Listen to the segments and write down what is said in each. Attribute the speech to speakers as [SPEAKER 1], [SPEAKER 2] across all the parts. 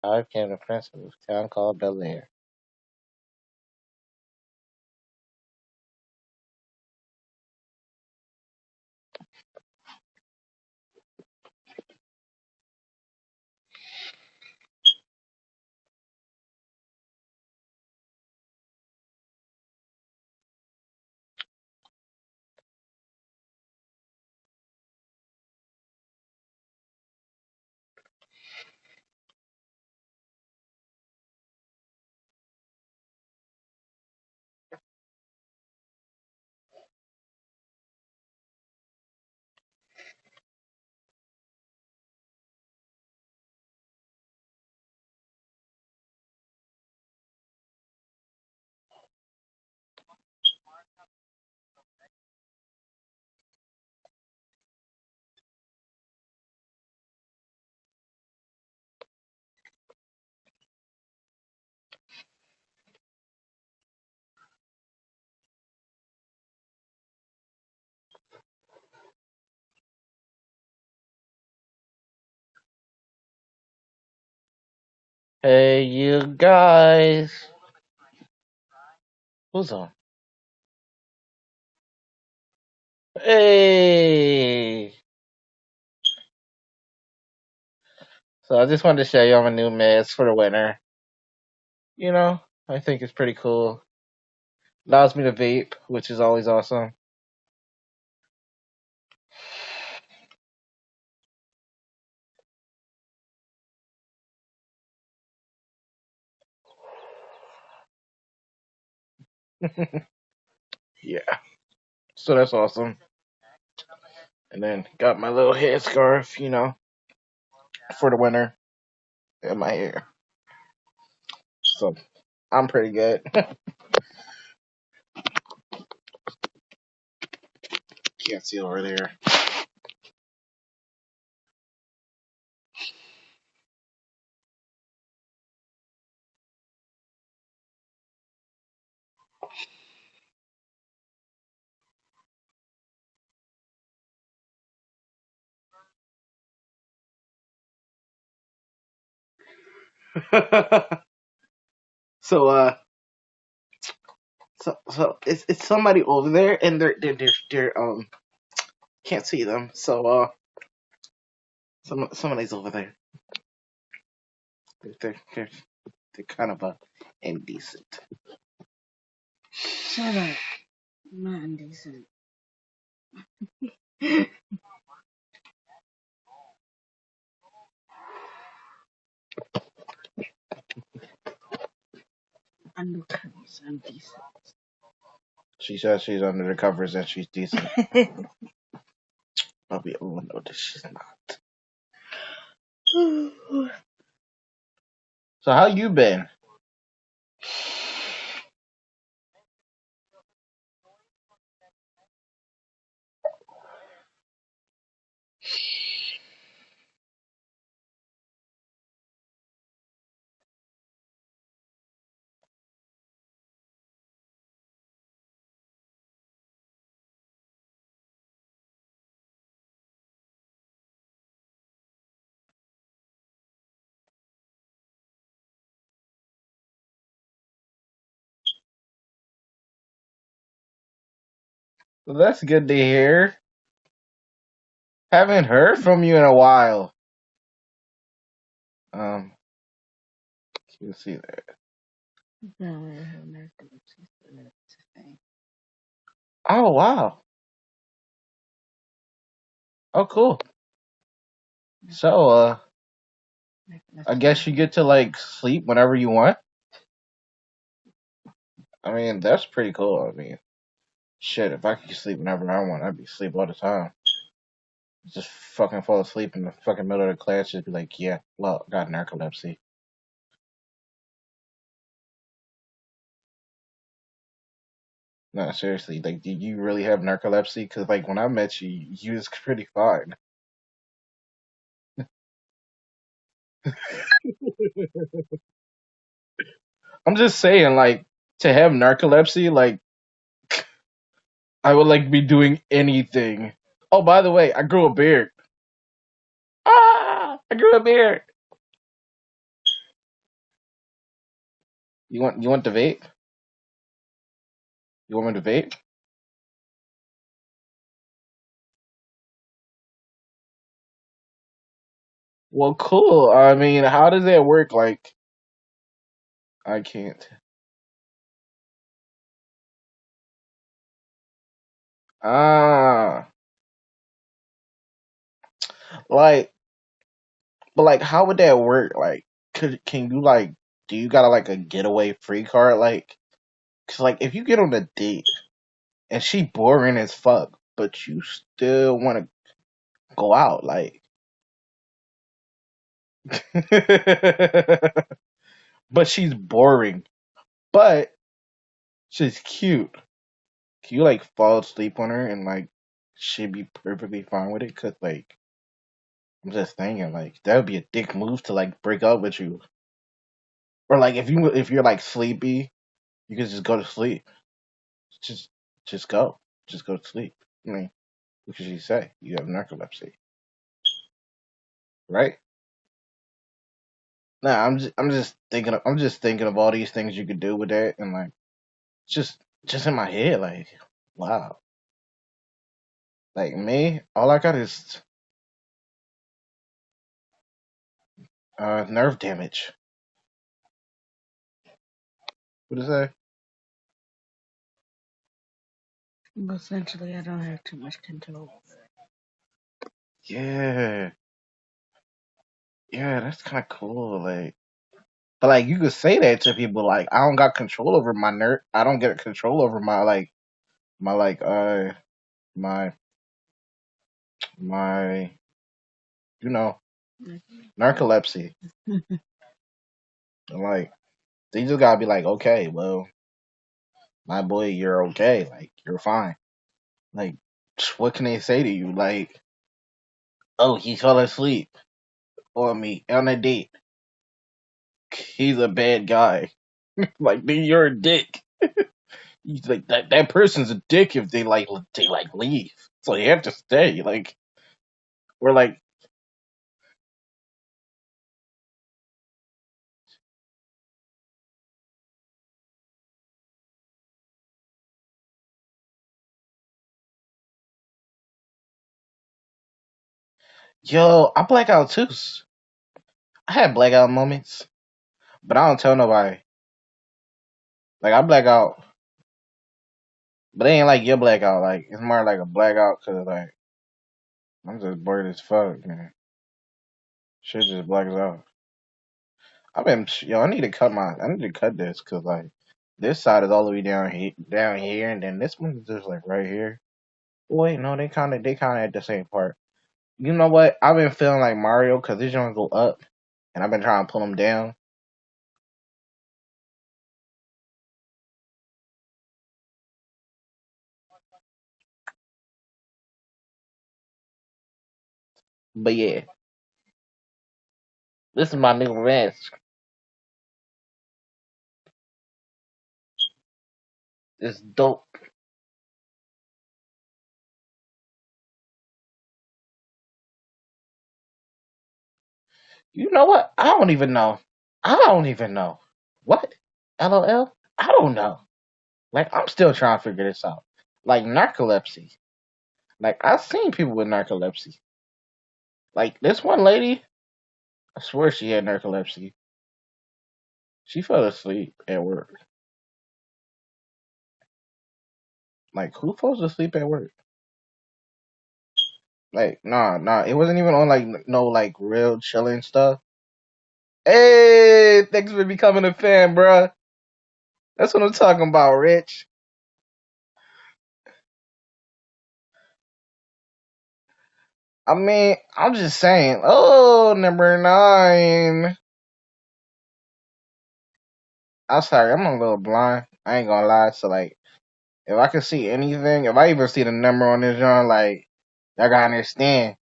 [SPEAKER 1] I became the prince of a town called Bel Air. Hey, you guys. Who's on? Hey. So I just wanted to show you my new mask for the winter. You know, I think it's pretty cool. Allows me to vape, which is always awesome. Yeah. So that's awesome. And then got my little head scarf, for the winter in my hair. So I'm pretty good. Can't see over there. so so it's somebody over there, and they're can't see them. So somebody's over there. They're they're kind of indecent.
[SPEAKER 2] Shut up. I'm not indecent. Undercovers. I'm decent.
[SPEAKER 1] She says she's under the covers and she's decent. I'll be able to know that she's not. So how you been? Well, that's good to hear. Haven't heard from you in a while. Um, you see that.
[SPEAKER 2] No, I have narcolepsy, so that's a thing.
[SPEAKER 1] Oh wow. Oh cool. So I
[SPEAKER 2] Narcolepsy.
[SPEAKER 1] guess you get to like sleep whenever you want. I mean, that's pretty cool. I mean, shit, if I could sleep whenever I want, I'd be asleep all the time. Just fucking fall asleep in the fucking middle of the class, just be like, yeah, well, I got narcolepsy. No, seriously, like, do you really have narcolepsy? Because, like, when I met you, you was pretty fine. I'm just saying, like, to have narcolepsy, like, I would, like, be doing anything. Oh, by the way, I grew a beard. Ah! I grew a beard. You want the vape? You want me to vape? Well, cool. I mean, how does that work? Like, I can't. Ah, like, but like, how would that work? Like, can you like, do you got like a getaway free card? Like, cause like if you get on a date and she boring as fuck, but you still want to go out, like, but she's boring, but she's cute. Can you like fall asleep on her and like she'd be perfectly fine with it? Cause like I'm just thinking like that would be a dick move to like break up with you, or like if you're like sleepy, you could just go to sleep. Just just go, just go to sleep. I mean, what could she say? You have narcolepsy, right? Nah, I'm just thinking of all these things you could do with that, and like just in my head, like wow, like me, all I got is nerve damage. What is that?
[SPEAKER 2] But essentially, I don't have too much control.
[SPEAKER 1] Yeah, yeah, that's kind of cool. Like, but like you could say that to people, like I don't got control over my nerve. I don't get control over my like my my you know
[SPEAKER 2] Like,
[SPEAKER 1] narcolepsy. And like they just gotta be like, okay, well, my boy, you're okay. Like you're fine. Like what can they say to you? Like, oh, he fell asleep on me on a date. He's a bad guy. Like, then you're a dick. He's like that person's a dick if they like leave. So you have to stay. Like we're like, yo, I black out too. I had blackout moments, but I don't tell nobody. Like I black out, but it ain't like your blackout. Like it's more like a blackout because like I'm just bored as fuck, man. Shit just blacks out. Yo. I need to cut this because like this side is all the way down here, and then this one is just like right here. Wait, no, they kind of at the same part. You know what? I've been feeling like Mario because this joint go up, and I've been trying to pull them down. But yeah, this is my new mask. It's dope. You know what? I don't even know. I don't even know. What? LOL? I don't know. Like I'm still trying to figure this out. Like narcolepsy. Like I've seen people with narcolepsy. Like this one lady, I swear she had narcolepsy. She fell asleep at work. Like who falls asleep at work? Like nah. It wasn't even on like no like real chilling stuff. Hey, thanks for becoming a fan, bruh. That's what I'm talking about, Rich. I mean, I'm just saying. Oh, number 9. I'm sorry, I'm a little blind. I ain't gonna lie. So like, if I can see anything, if I even see the number on this joint, like, y'all gotta understand.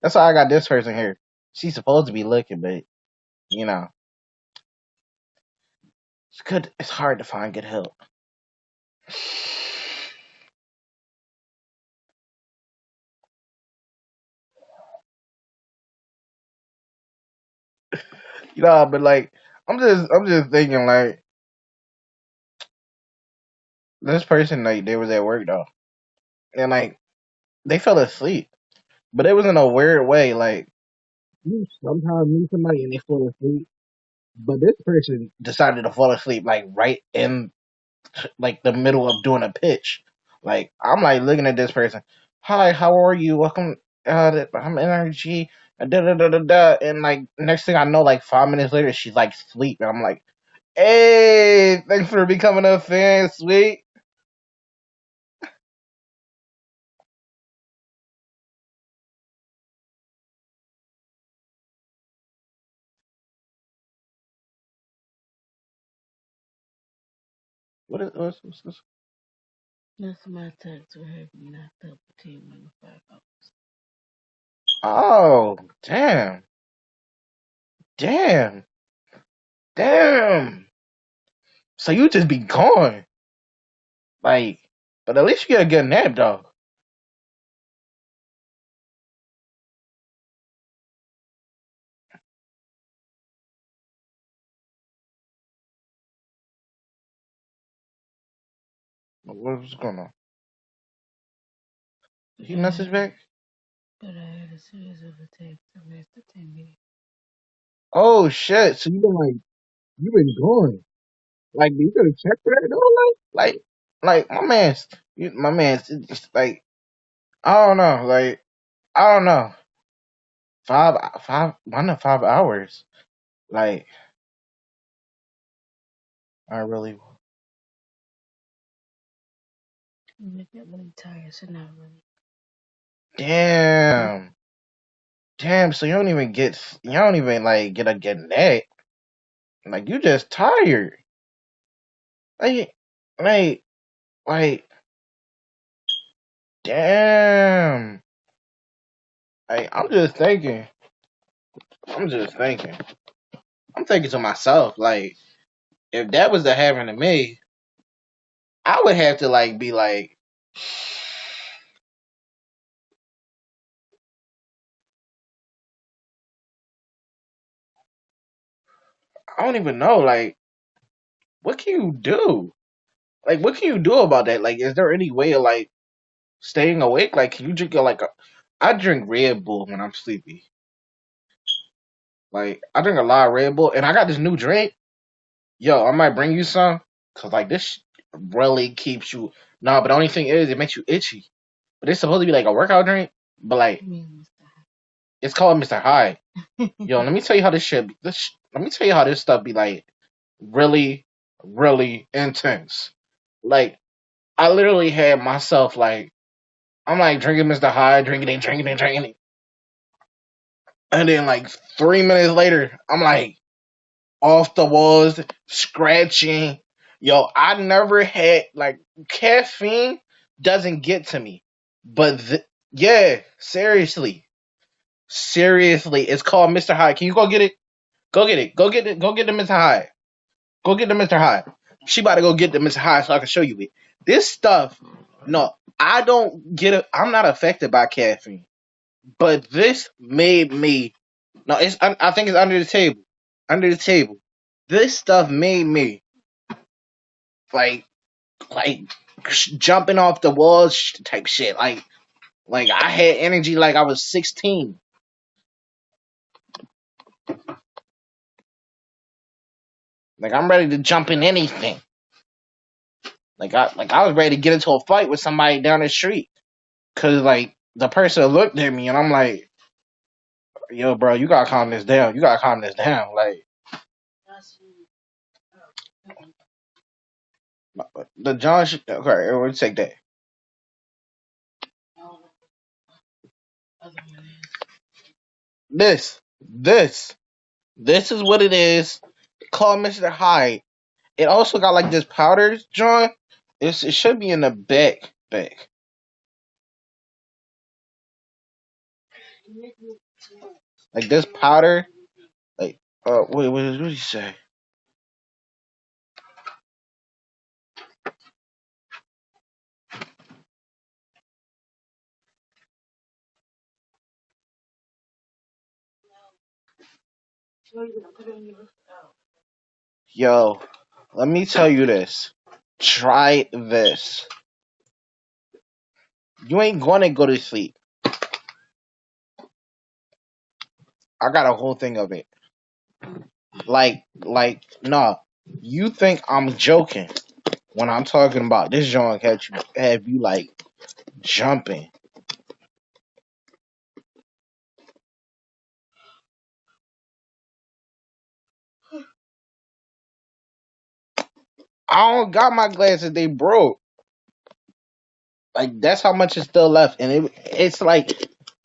[SPEAKER 1] That's why I got this person here. She's supposed to be looking, but you know, it's good. It's hard to find good help. But like, I'm just thinking like this person like they was at work though, and like they fell asleep, but it was in a weird way. Like you sometimes meet somebody and they fall asleep, but this person decided to fall asleep like right in like the middle of doing a pitch. Like I'm like looking at this person. Hi, how are you? Welcome. I'm energy. Da da da da da. And like next thing I know, like 5 minutes later, she's like asleep, and I'm like, hey, thanks for becoming a fan, sweet. What's this?
[SPEAKER 2] That's my text will have you knocked up for 10 minutes, 5 hours.
[SPEAKER 1] Oh, damn, damn, damn. So you just be gone, like, but at least you get a good nap, though. What's going on?
[SPEAKER 2] But
[SPEAKER 1] He
[SPEAKER 2] I
[SPEAKER 1] message
[SPEAKER 2] had,
[SPEAKER 1] back.
[SPEAKER 2] but I had a series of attacks that lasted 10 minutes.
[SPEAKER 1] Oh shit! So you been gone. Like you could have checked for that though. Like my man's, my man's. It's like I don't know. Like I don't know. 1 to 5 hours. Like I really
[SPEAKER 2] You get really tired, so not really.
[SPEAKER 1] damn, damn. So you don't even like get a good nap. Like you just tired. Like like like damn. Like I'm just thinking. I'm just thinking. I'm thinking to myself like. If that was to happen to me, I would have to like be like, I don't even know, like, what can you do? Like, what can you do about that? Like, is there any way of like staying awake? Like, can you drink like a? I drink Red Bull when I'm sleepy. Like, I drink a lot of Red Bull, and I got this new drink. Yo, I might bring you some, cause like this really keeps you. No, but the only thing is, it makes you itchy. But it's supposed to be like a workout drink, but like
[SPEAKER 2] You mean,
[SPEAKER 1] it's called Mr. High.
[SPEAKER 2] Mr.
[SPEAKER 1] Yo, let me tell you how this shit. Let me tell you how this stuff be like really, really intense. Like I literally had myself like I'm like drinking Mr. High, drinking it, and then like 3 minutes later, I'm like off the walls, scratching. Yo, I never had like caffeine doesn't get to me, but yeah, seriously, it's called Mr. High. Can you go get it? Go get it. Go get it. Go get the Mr. High. Go get the Mr. High. She about to go get the Mr. High so I can show you it. This stuff, no, I don't get it. I'm not affected by caffeine, but this made me. No, it's. I think it's under the table. Under the table. This stuff made me like like jumping off the walls type shit. Like I had energy like I was 16. Like I'm ready to jump in anything. Like I was ready to get into a fight with somebody down the street. Cause like the person looked at me and I'm like, yo, bro, you gotta calm this down. You gotta calm this down. Like the John. Okay, we'll take that. This, this is what it is. Call Mr. Hyde. It also got like this powder, John. It should be in the back. Like this powder. Like, what did he say? Yo, let me tell you this. Try this. You ain't gonna go to sleep. I got a whole thing of it. Nah. You think I'm joking when I'm talking about this joint have you like jumping. I don't got my glasses, they broke. Like that's how much is still left. And it's like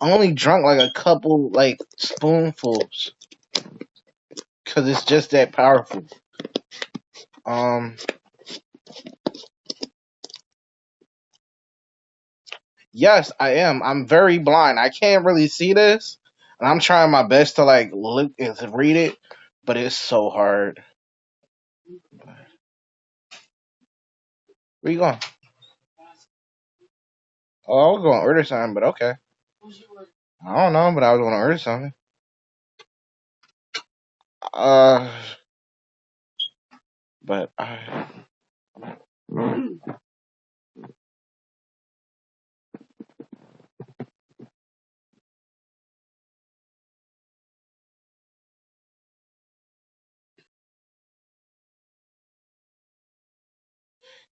[SPEAKER 1] I only drunk like a couple like spoonfuls. Cause it's just that powerful. Um yes, I am. I'm very blind. I can't really see this. And I'm trying my best to like look and to read it, but it's so hard. Where you going? Oh, I was going to order something, but okay. I don't know, but I was going to order something. Uh, but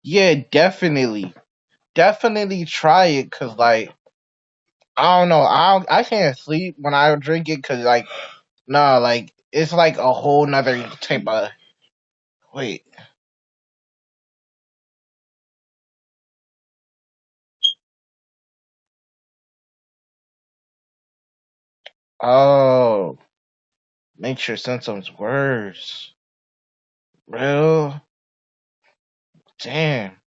[SPEAKER 1] yeah, definitely try it, cause like I don't know, I can't sleep when I drink it, cause like no, like it's like a whole nother type of wait. Oh, makes your symptoms worse. Real damn.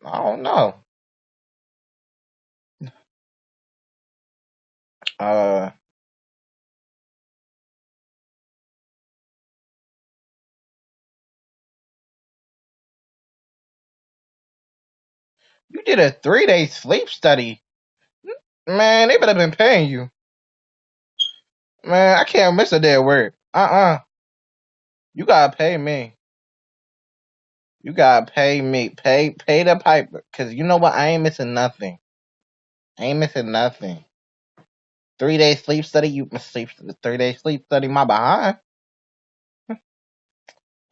[SPEAKER 1] I don't know. Uh, you did a 3 day sleep study, man. They better been paying you, man. I can't miss a day of work. You gotta pay me. You gotta pay me. Pay the piper. Cause you know what? I ain't missing nothing. I ain't missing nothing. 3 day sleep study. You sleep 3 day sleep study. My behind.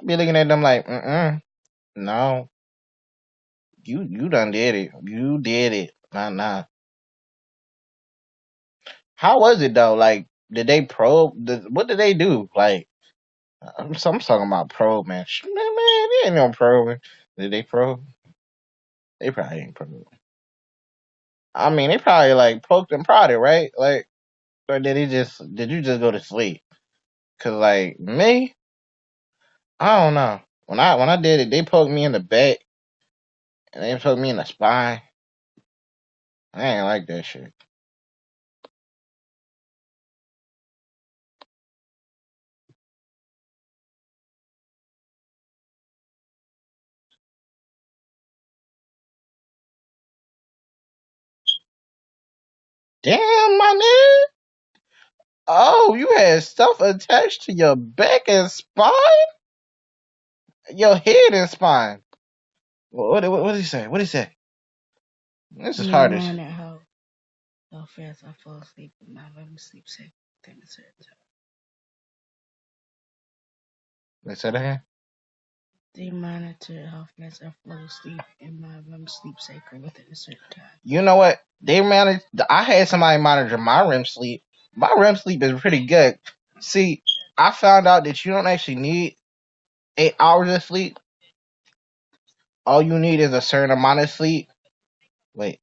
[SPEAKER 1] I be looking at them like, no. You done did it. You did it. Nah. How was it though? Like, did they probe? What did they do? Like, I'm talking about probe, man. Man, they ain't no probing. Did they probe? They probably ain't probe. I mean, they probably like poked and prodded, right? Like, or did you just go to sleep? Cause like me, I don't know. When I did it, they poked me in the back and they poked me in the spine. I ain't like that shit. Damn, my nigga. Oh, you had stuff attached to your back and spine, your head and spine. What did he say? What did he say? This is
[SPEAKER 2] They
[SPEAKER 1] hard as.
[SPEAKER 2] mine at how fast I fall asleep with my REM sleep cycle within a certain time.
[SPEAKER 1] Let's say that again.
[SPEAKER 2] They monitor how fast I fall asleep in my REM sleep cycle within a certain time.
[SPEAKER 1] You know what? They managed. I had somebody monitor my REM sleep. My REM sleep is pretty good. See, I found out that you don't actually need 8 hours of sleep. All you need is a certain amount of sleep. Wait.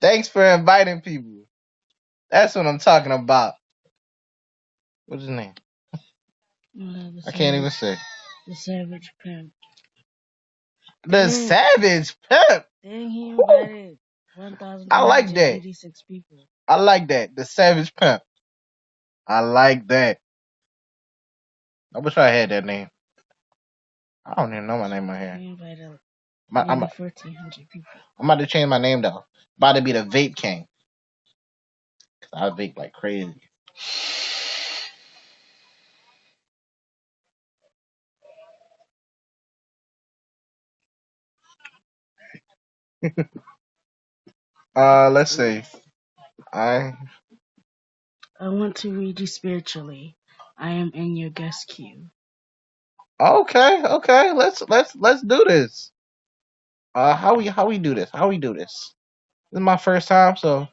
[SPEAKER 1] Thanks for inviting people. That's what I'm talking about. What's his name?
[SPEAKER 2] The
[SPEAKER 1] I can't even
[SPEAKER 2] savage,
[SPEAKER 1] say.
[SPEAKER 2] the savage pimp.
[SPEAKER 1] The
[SPEAKER 2] Dang,
[SPEAKER 1] Savage Pimp.
[SPEAKER 2] dang, he
[SPEAKER 1] Woo!
[SPEAKER 2] invited
[SPEAKER 1] I like that.
[SPEAKER 2] 1,386 people.
[SPEAKER 1] I like that. The Savage Pimp. I like that. I wish I had that name. I don't even know my name on here.
[SPEAKER 2] He invited
[SPEAKER 1] I'm,
[SPEAKER 2] nearly 1,400 people.
[SPEAKER 1] I'm about to change my name though. About to be the vape king. 'Cause I vape like crazy. Let's see. I
[SPEAKER 2] I want to read you spiritually. I am in your guest queue.
[SPEAKER 1] okay. Let's do this. How we do this? How we do this? This is my first time, so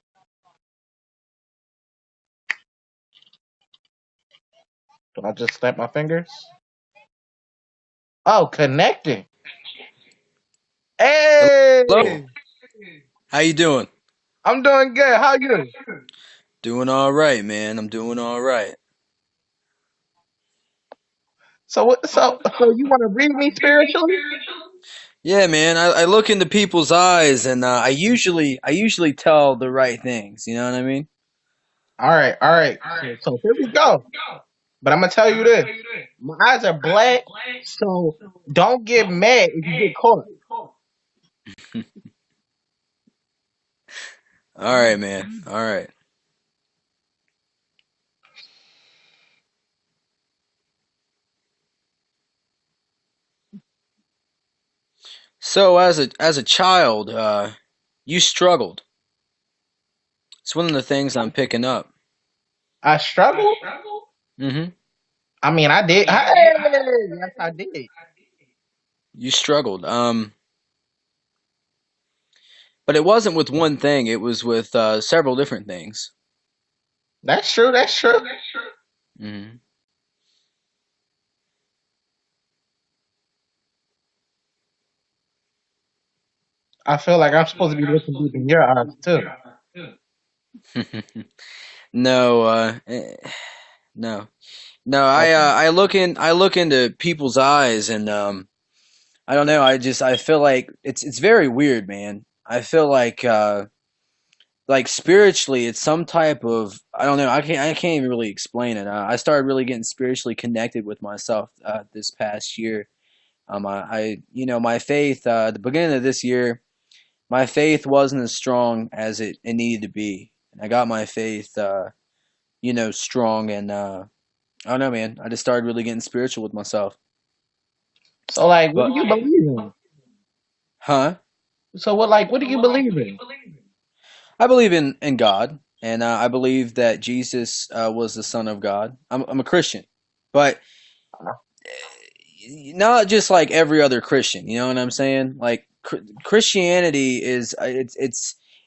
[SPEAKER 1] do I just snap my fingers? Oh, connecting.
[SPEAKER 3] Hello.
[SPEAKER 1] Hey,
[SPEAKER 3] How you doing?
[SPEAKER 1] I'm doing good. How you?
[SPEAKER 3] Doing all right, man. I'm doing all right.
[SPEAKER 1] So what? So you want to read me spiritually?
[SPEAKER 3] Yeah, man. I look into people's eyes, and I usually tell the right things. You know what I mean?
[SPEAKER 1] All right. So here we go. But I'm gonna tell you this: my eyes are black, so don't get mad if you get caught.
[SPEAKER 3] All right, man. All right. So as a child, you struggled. It's one of the things I'm picking up.
[SPEAKER 1] I struggled.
[SPEAKER 3] Mm-hmm.
[SPEAKER 1] I mean, I did. Hey, yes, I did.
[SPEAKER 3] You struggled. But it wasn't with one thing. It was with several different things.
[SPEAKER 1] That's true. That's true.
[SPEAKER 3] Mm-hmm.
[SPEAKER 1] I feel like I'm supposed to be looking deep in your eyes too.
[SPEAKER 3] No, no. No, I
[SPEAKER 1] Okay.
[SPEAKER 3] uh, I look in I look into people's eyes and I don't know, I feel like it's very weird, man. I feel like spiritually it's some type of I don't know, I can't even really explain it. I started really getting spiritually connected with myself this past year. My faith at the beginning of this year, my faith wasn't as strong as it needed to be. And I got my faith strong and I don't know, man. I just started really getting spiritual with myself.
[SPEAKER 1] So like, what
[SPEAKER 3] But
[SPEAKER 1] do you believe in?
[SPEAKER 3] huh?
[SPEAKER 1] So what? Like, what do you believe in?
[SPEAKER 3] I believe in God, and I believe that Jesus was the Son of God. I'm a Christian, but not just like every other Christian. You know what I'm saying? Like Christianity is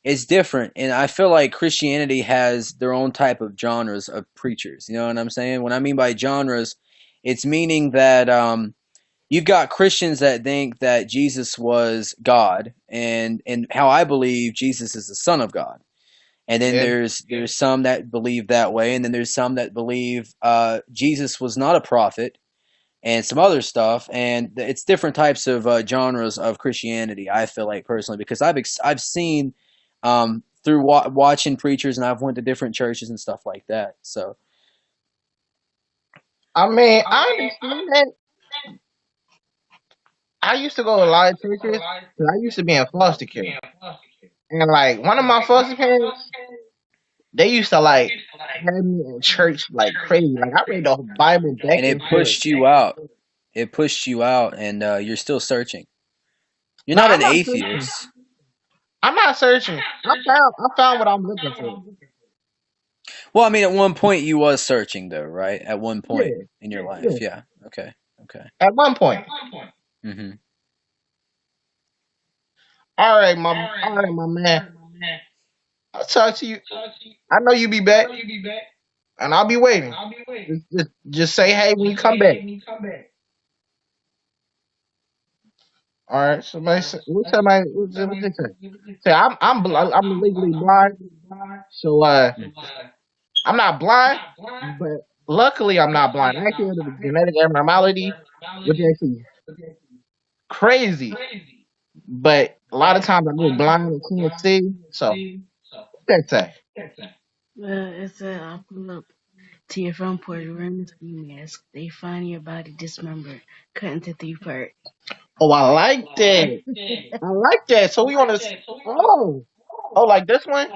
[SPEAKER 3] it's different, and I feel like Christianity has their own type of genres of preachers. You know what I'm saying? What I mean by genres, it's meaning that you've got Christians that think that Jesus was God, and how I believe Jesus is the Son of God. And then
[SPEAKER 1] Yeah.
[SPEAKER 3] there's some that believe that way, and then there's some that believe Jesus was not a prophet, and some other stuff. And it's different types of genres of Christianity. I feel like personally because I've seen through watching preachers, and I've went to different churches and stuff like that. So
[SPEAKER 1] I mean, I understand that. I used to go to a lot of churches. 'Cause I used to be in foster care, and like one of my foster parents, they used to like have me in church like crazy. Like I read the whole Bible back
[SPEAKER 3] and it
[SPEAKER 1] and forth.
[SPEAKER 3] pushed you out. It pushed you out, and you're still searching. You're
[SPEAKER 1] No,
[SPEAKER 3] not
[SPEAKER 1] I'm
[SPEAKER 3] an
[SPEAKER 1] not searching.
[SPEAKER 3] atheist.
[SPEAKER 1] I'm not searching. I found what I'm looking for.
[SPEAKER 3] Well, I mean, at one point you was searching, though, right? At one point
[SPEAKER 1] Yeah,
[SPEAKER 3] in your
[SPEAKER 1] yeah.
[SPEAKER 3] life, yeah. Okay, okay.
[SPEAKER 1] At one point.
[SPEAKER 3] Hmm.
[SPEAKER 1] All right, my man. I'll talk to you. I know you be back, and I'll be waiting. Just say hey when you come back. All right. What they say? Say I'm legally blind, so I'm not blind, but luckily I'm not blind. I actually have a genetic abnormality, which is actually crazy. But a lot of times I go blind and can't see. So what they say?
[SPEAKER 2] It said, I'll pull up to your front porch wearing a ski mask. They find your body dismembered, cut into three parts.
[SPEAKER 1] Oh, I like that. I like that. So we on this. Oh. Oh, like this one,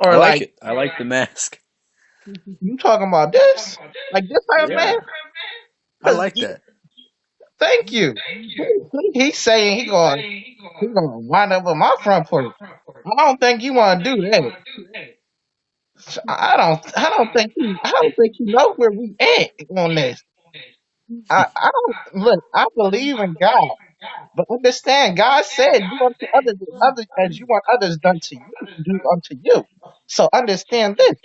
[SPEAKER 3] I
[SPEAKER 1] or
[SPEAKER 3] like
[SPEAKER 1] like
[SPEAKER 3] it. I like the mask.
[SPEAKER 1] you talking about this? Like this type of
[SPEAKER 3] Yeah,
[SPEAKER 1] man?
[SPEAKER 3] I
[SPEAKER 1] Cause
[SPEAKER 3] like that.
[SPEAKER 1] thank you. He's saying he gonna wind up with my front porch. I don't think you want to do that. I don't think you know where we at on this. I don't look. I believe in God, but understand, God said, "Do unto others as you want others done to you, do unto you." So understand this.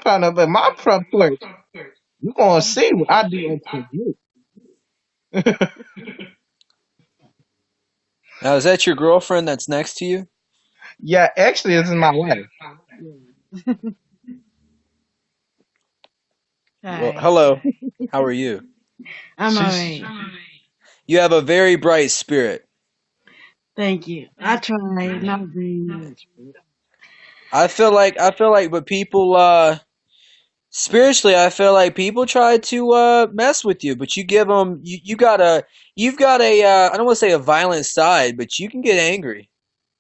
[SPEAKER 1] Front of my front porch, you gonna see what I do unto you.
[SPEAKER 3] Now, is that your girlfriend that's next to you?
[SPEAKER 1] Yeah, actually, this is my wife.
[SPEAKER 2] Yeah.
[SPEAKER 3] Well,
[SPEAKER 2] Hi.
[SPEAKER 3] hello. How are you?
[SPEAKER 2] I'm
[SPEAKER 1] She's
[SPEAKER 2] alright.
[SPEAKER 3] You have a very bright spirit.
[SPEAKER 2] Thank you. I tried, not very much. But
[SPEAKER 3] I feel like, but people, spiritually, I feel like people try to mess with you, but you give them, you've got a, I don't want to say a violent side, but you can get angry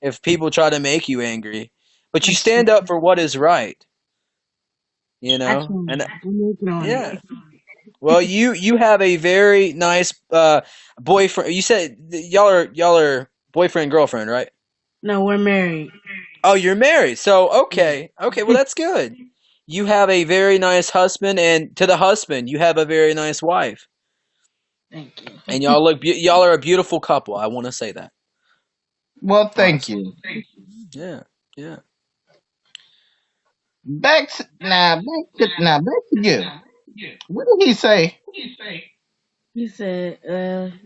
[SPEAKER 3] if people try to make you angry. But you
[SPEAKER 2] I
[SPEAKER 3] stand
[SPEAKER 2] try.
[SPEAKER 3] up for what is right, you
[SPEAKER 2] I
[SPEAKER 3] know?
[SPEAKER 2] try.
[SPEAKER 3] And
[SPEAKER 2] I'm working on it.
[SPEAKER 3] yeah. Well, you have a very nice boyfriend. You said y'all are boyfriend girlfriend, right?
[SPEAKER 2] No, we're married.
[SPEAKER 3] Oh, you're married. So
[SPEAKER 2] Yeah.
[SPEAKER 3] okay, okay. Well, that's good. You have a very nice husband, and to the husband, you have a very nice wife,
[SPEAKER 2] Thank you.
[SPEAKER 3] and y'all are a beautiful couple. I want to say that
[SPEAKER 1] well. Thank
[SPEAKER 3] honestly.
[SPEAKER 1] you.
[SPEAKER 3] Yeah, yeah.
[SPEAKER 1] Back to you. What did he say?
[SPEAKER 2] He said,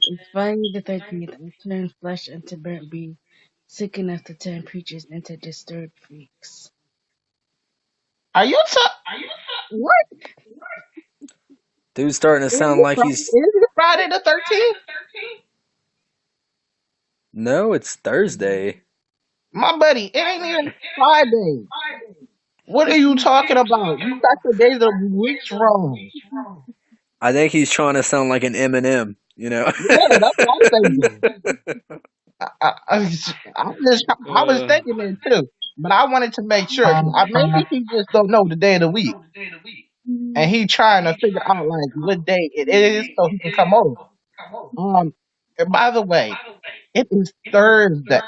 [SPEAKER 2] it's Friday the 13th. I turned flesh into burnt beef, sick enough to turn preachers into disturbed freaks.
[SPEAKER 1] Are you what?
[SPEAKER 3] Dude's starting to sound like he's.
[SPEAKER 1] Is it Friday the 13th?
[SPEAKER 3] No, it's Thursday.
[SPEAKER 1] My buddy, it ain't even Friday. What are you talking about? You got the days of the weeks wrong.
[SPEAKER 3] I think he's trying to sound like an Eminem. You know.
[SPEAKER 1] Yeah, that's what I'm thinking. I was thinking it too, but I wanted to make sure. Maybe he just don't know the day of the week, and he trying to figure out like what day it is so he can come over. And by the way, it is Thursday,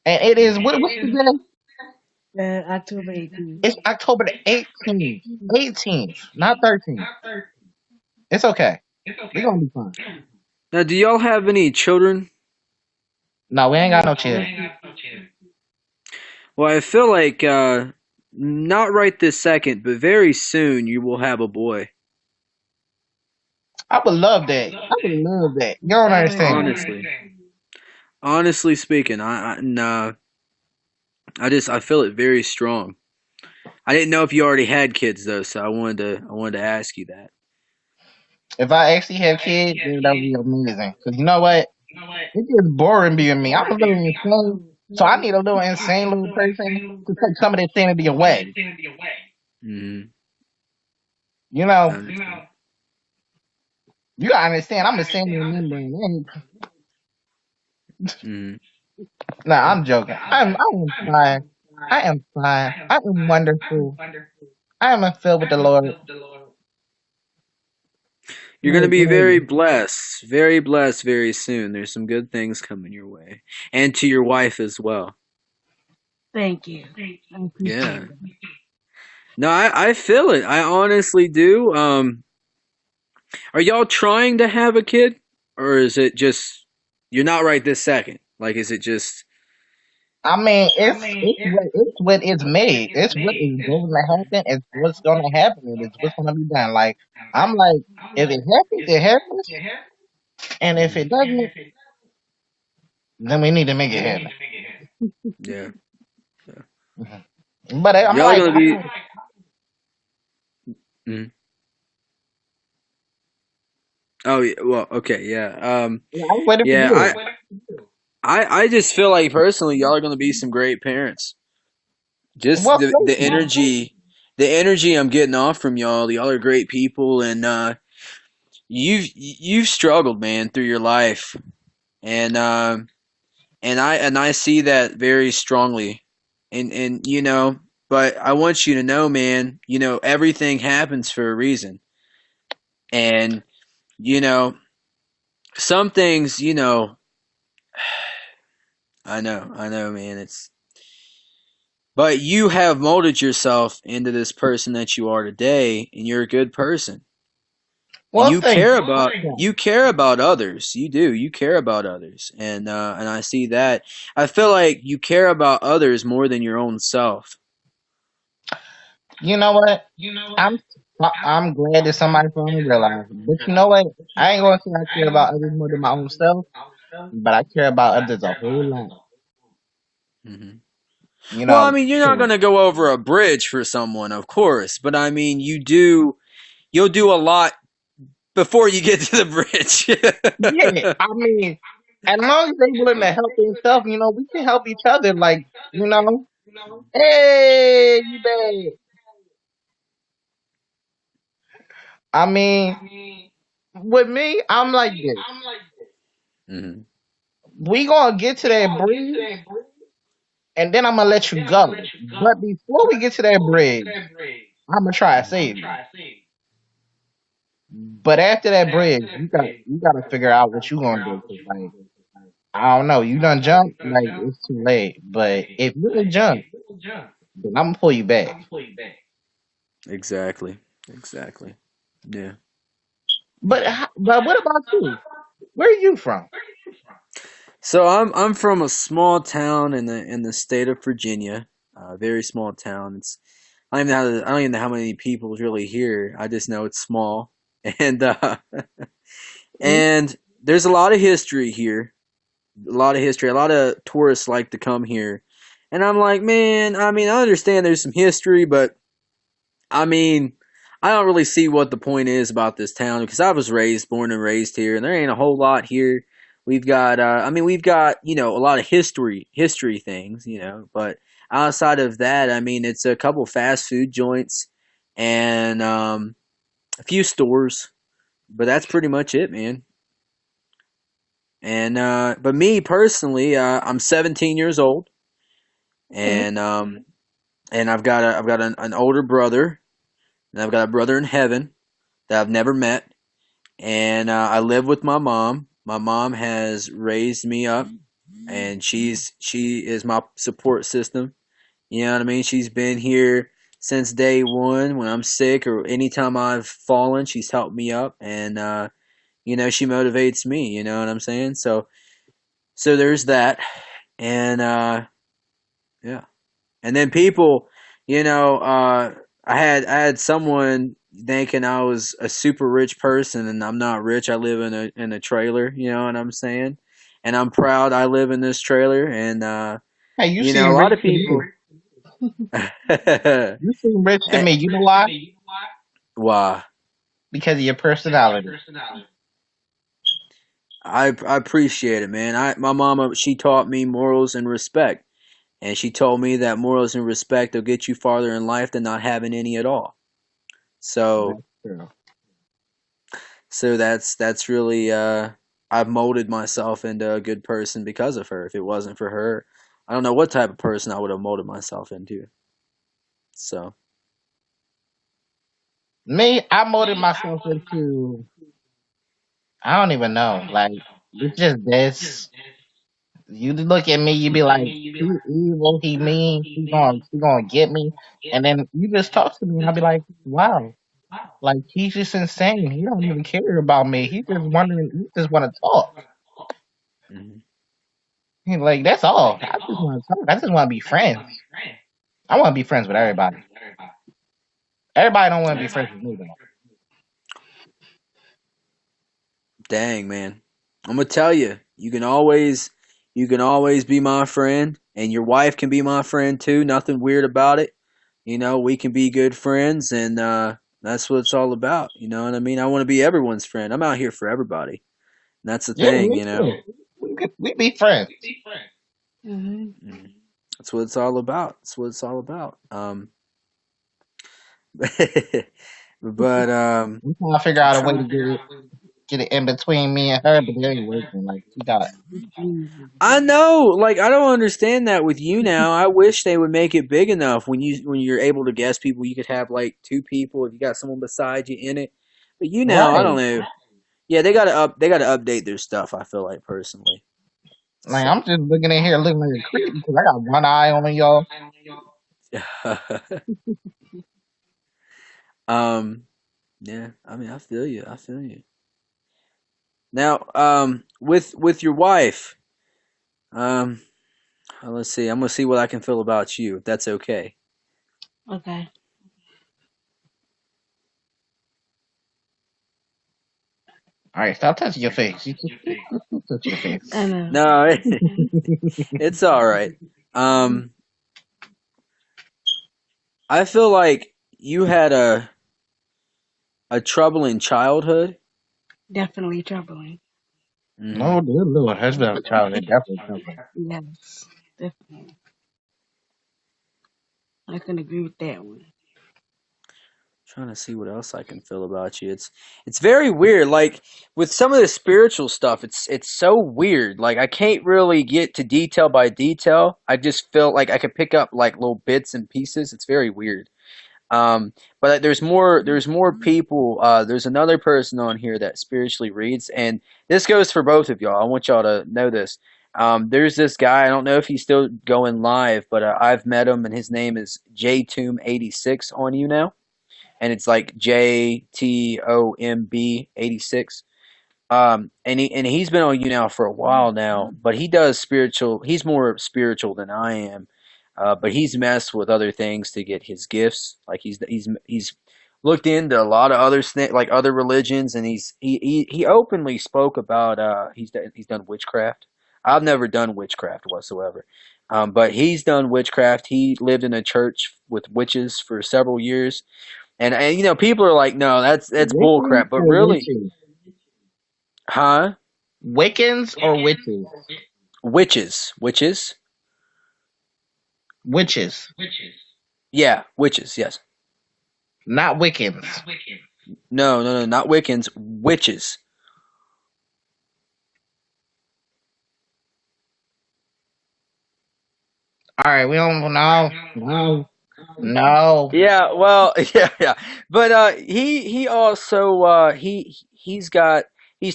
[SPEAKER 1] and it is what's the day?
[SPEAKER 2] October 18th.
[SPEAKER 1] It's October the 18th. 18th, not 13th. It's okay. We're gonna be fine.
[SPEAKER 3] Now, do y'all have any children?
[SPEAKER 1] No, we ain't got
[SPEAKER 2] No,
[SPEAKER 1] no chill.
[SPEAKER 2] not yet.
[SPEAKER 3] Well, I feel like not right this second, but very soon you will have a boy.
[SPEAKER 1] I would love that. I would love that. You don't
[SPEAKER 2] I already
[SPEAKER 1] understand.
[SPEAKER 2] have.
[SPEAKER 3] Honestly, honestly speaking, nah, I feel it very strong. I didn't know if you already had kids though, so I wanted to ask you that.
[SPEAKER 1] If I actually have kids, then that would be amazing. Cause you know what? It gets boring being me. I'm a little insane, so I need a little insane little person to take some of that sanity away.
[SPEAKER 3] Hmm.
[SPEAKER 1] You
[SPEAKER 3] I
[SPEAKER 1] know,
[SPEAKER 3] understand.
[SPEAKER 1] you gotta understand. I'm a sanity membrane.
[SPEAKER 3] Hmm.
[SPEAKER 1] Nah, I'm joking. I am fine. I am fine. I am wonderful. I am filled with the Lord.
[SPEAKER 3] You're gonna be very blessed very soon. There's some good things coming your way, and to your wife as well.
[SPEAKER 2] Thank you. I appreciate
[SPEAKER 3] Yeah.
[SPEAKER 2] that.
[SPEAKER 3] No, I feel it. I honestly do. Are y'all trying to have a kid, or is it just you're not right this second? Like, is it just?
[SPEAKER 1] I mean, it's what it's made. It's what is going to happen. It's what's going to happen. It is what's going to be done. Like I'm like, if it happens, it happens, and if
[SPEAKER 3] Mhm.
[SPEAKER 1] it doesn't, then we need to make it happen.
[SPEAKER 3] Yeah, yeah.
[SPEAKER 1] But
[SPEAKER 3] Y'all are gonna be. Mhm. Oh, yeah, well, okay, yeah.
[SPEAKER 1] I'm waiting for
[SPEAKER 3] Yeah.
[SPEAKER 1] you.
[SPEAKER 3] I just feel like personally, y'all are gonna be some great parents. Just
[SPEAKER 1] Well, thank
[SPEAKER 3] the
[SPEAKER 1] you.
[SPEAKER 3] energy I'm getting off from y'all. Y'all are great people, and you've struggled, man, through your life, and and I see that very strongly, and but I want you to know, man, everything happens for a reason, and you know some things, I know, man. But you have molded yourself into this person that you are today, and you're a good person. And
[SPEAKER 1] Well, thank you. Yeah.
[SPEAKER 3] you care about others. You do. You care about others, and I see that. I feel like you care about others more than your own self.
[SPEAKER 1] You know what? I'm I'm glad that somebody finally realized. But you know what? I ain't gonna say I care about others more than my own self, but I care about others a whole lot.
[SPEAKER 3] Hmm.
[SPEAKER 1] You
[SPEAKER 3] Well, I
[SPEAKER 1] know,
[SPEAKER 3] mean, you're not
[SPEAKER 1] 'cause-
[SPEAKER 3] going to go over a bridge for someone, of course, but I mean, you do. You'll do a lot before you get to the
[SPEAKER 1] yeah,
[SPEAKER 3] bridge.
[SPEAKER 1] I mean, as long as they willing to help themselves, we can help each other. Like, hey, you bad. I mean, with me, I'm like this.
[SPEAKER 3] Hmm.
[SPEAKER 1] We gonna get to that bridge, and then I'm gonna let you go. But before we get to that bridge, I'm gonna try to save you. But after that bridge, you gotta figure out what you gonna do. 'Cause, like, I don't know, you done jumped, like it's too late. But if you ain't jump, then I'm gonna pull you back.
[SPEAKER 3] Exactly. Exactly. Yeah.
[SPEAKER 1] But what about you? Where are you from?
[SPEAKER 3] So I'm from a small town in the state of Virginia, a very small town. I don't even know how many people is really here. I just know it's small, and and there's a lot of history here. A lot of history. A lot of tourists like to come here, and I'm like, man. I mean, I understand there's some history, but I mean, I don't really see what the point is about this town because I was born and raised here, and there ain't a whole lot here. We've got a lot of history things, but outside of that, I mean, it's a couple fast food joints and a few stores, but that's pretty much it, man. And but me personally, I'm 17 years old,
[SPEAKER 1] Okay.
[SPEAKER 3] and I've got an older brother, and I've got a brother in heaven that I've never met, and I live with my mom. My mom has raised me up, and she is my support system. You know what I mean? She's been here since day one when I'm sick or anytime I've fallen. She's helped me up, and she motivates me. You know what I'm saying? So there's that, and yeah. And then people, you know, uh, I had someone thinking I was a super rich person, and I'm not rich. I live in a trailer. You know what I'm saying? And I'm proud I live in this trailer. And
[SPEAKER 1] Hey, you
[SPEAKER 3] a
[SPEAKER 1] seem rich
[SPEAKER 3] lot of
[SPEAKER 1] to
[SPEAKER 3] people.
[SPEAKER 1] me. You seem rich to
[SPEAKER 3] Eh,
[SPEAKER 1] me. You know why?
[SPEAKER 3] why?
[SPEAKER 1] Because of your personality.
[SPEAKER 3] I appreciate it, man. My mama, she taught me morals and respect, and she told me that morals and respect will get you farther in life than not having any at all. So
[SPEAKER 1] That's true.
[SPEAKER 3] So that's really I've molded myself into a good person because of her. If it wasn't for her, I don't know what type of person I would have molded myself into. So,
[SPEAKER 1] Me, I molded myself into, I don't even know. Like, it's just this. You look at me, you be like, he evil, he mean, he gonna get me. And then you just talk to me, and I'll be like, wow, like he's just insane. He don't even care about me. He just wondering, he just want to talk.
[SPEAKER 3] mhm.
[SPEAKER 1] He like that's all. I just want to talk. I just want to be friends. I want to be friends with everybody. Everybody don't want to be friends with me though.
[SPEAKER 3] Dang man, I'm gonna tell you, you can always be my friend, and your wife can be my friend too. Nothing weird about it. We can be good friends, and that's what it's all about. You know what I mean? I want to be everyone's friend. I'm out here for everybody. And that's the
[SPEAKER 1] Yeah,
[SPEAKER 3] thing,
[SPEAKER 1] me
[SPEAKER 3] you know.
[SPEAKER 1] too. We be friends.
[SPEAKER 2] Mm-hmm.
[SPEAKER 3] Mhm. That's what it's all about. That's what it's all about. but
[SPEAKER 1] I'm trying to figure
[SPEAKER 3] I'm
[SPEAKER 1] out a way to
[SPEAKER 3] trying.
[SPEAKER 1] get get it in between me and her, but it ain't working. Like she got.
[SPEAKER 2] It's easy.
[SPEAKER 3] I know, like I don't understand that with you now. I wish they would make it big enough when you're able to guest people. You could have like two people if you got someone beside you in it. But you now, I don't
[SPEAKER 1] Right.
[SPEAKER 3] know. Yeah, they gotta update their stuff. I feel like personally.
[SPEAKER 1] Like
[SPEAKER 3] So,
[SPEAKER 1] I'm just looking in here looking like a creep because I got one eye on y'all.
[SPEAKER 3] um, yeah. I mean, I feel you. I feel you. Now, with your wife, um, let's see. I'm gonna see what I can feel about you. If that's okay.
[SPEAKER 2] Okay.
[SPEAKER 1] All right, stop touching your face. You just touch your
[SPEAKER 2] I
[SPEAKER 1] face.
[SPEAKER 2] know.
[SPEAKER 3] No, it's all right. Um, I feel like you had a troubling childhood.
[SPEAKER 2] Definitely troubling.
[SPEAKER 1] No,
[SPEAKER 3] Mm,
[SPEAKER 1] dear Lord, husband of a child, it definitely covered.
[SPEAKER 2] Yes. Definitely. I can agree with that one.
[SPEAKER 3] trying to see what else I can feel about you. It's very weird. Like with some of the spiritual stuff, it's so weird. Like I can't really get to detail by detail. I just feel like I could pick up like little bits and pieces. It's very weird. Um, but there's more people. There's another person on here that spiritually reads, and this goes for both of y'all. I want y'all to know this. There's this guy. I don't know if he's still going live, but I've met him, and his name is JTomb86 on you now, and it's like JTOMB86. And he's been on you now for a while now, but he does spiritual. He's more spiritual than I am, but he's messed with other things to get his gifts. Like he's looked into a lot of other like other religions, and he openly spoke about he's done witchcraft. I've never done witchcraft whatsoever, but he's done witchcraft. He lived in a church with witches for several years, and people are like, no, that's bull
[SPEAKER 1] Wiccans
[SPEAKER 3] crap. But
[SPEAKER 1] or
[SPEAKER 3] really,
[SPEAKER 1] witches?
[SPEAKER 3] huh?
[SPEAKER 1] Wiccans or witches?
[SPEAKER 3] Witches.
[SPEAKER 1] Witches,
[SPEAKER 3] Yeah, witches. Yes.
[SPEAKER 1] not Wiccans.
[SPEAKER 3] No, not Wiccans. Witches.
[SPEAKER 1] All right, we don't know. No, no.
[SPEAKER 3] Yeah. Well. Yeah. But he also he's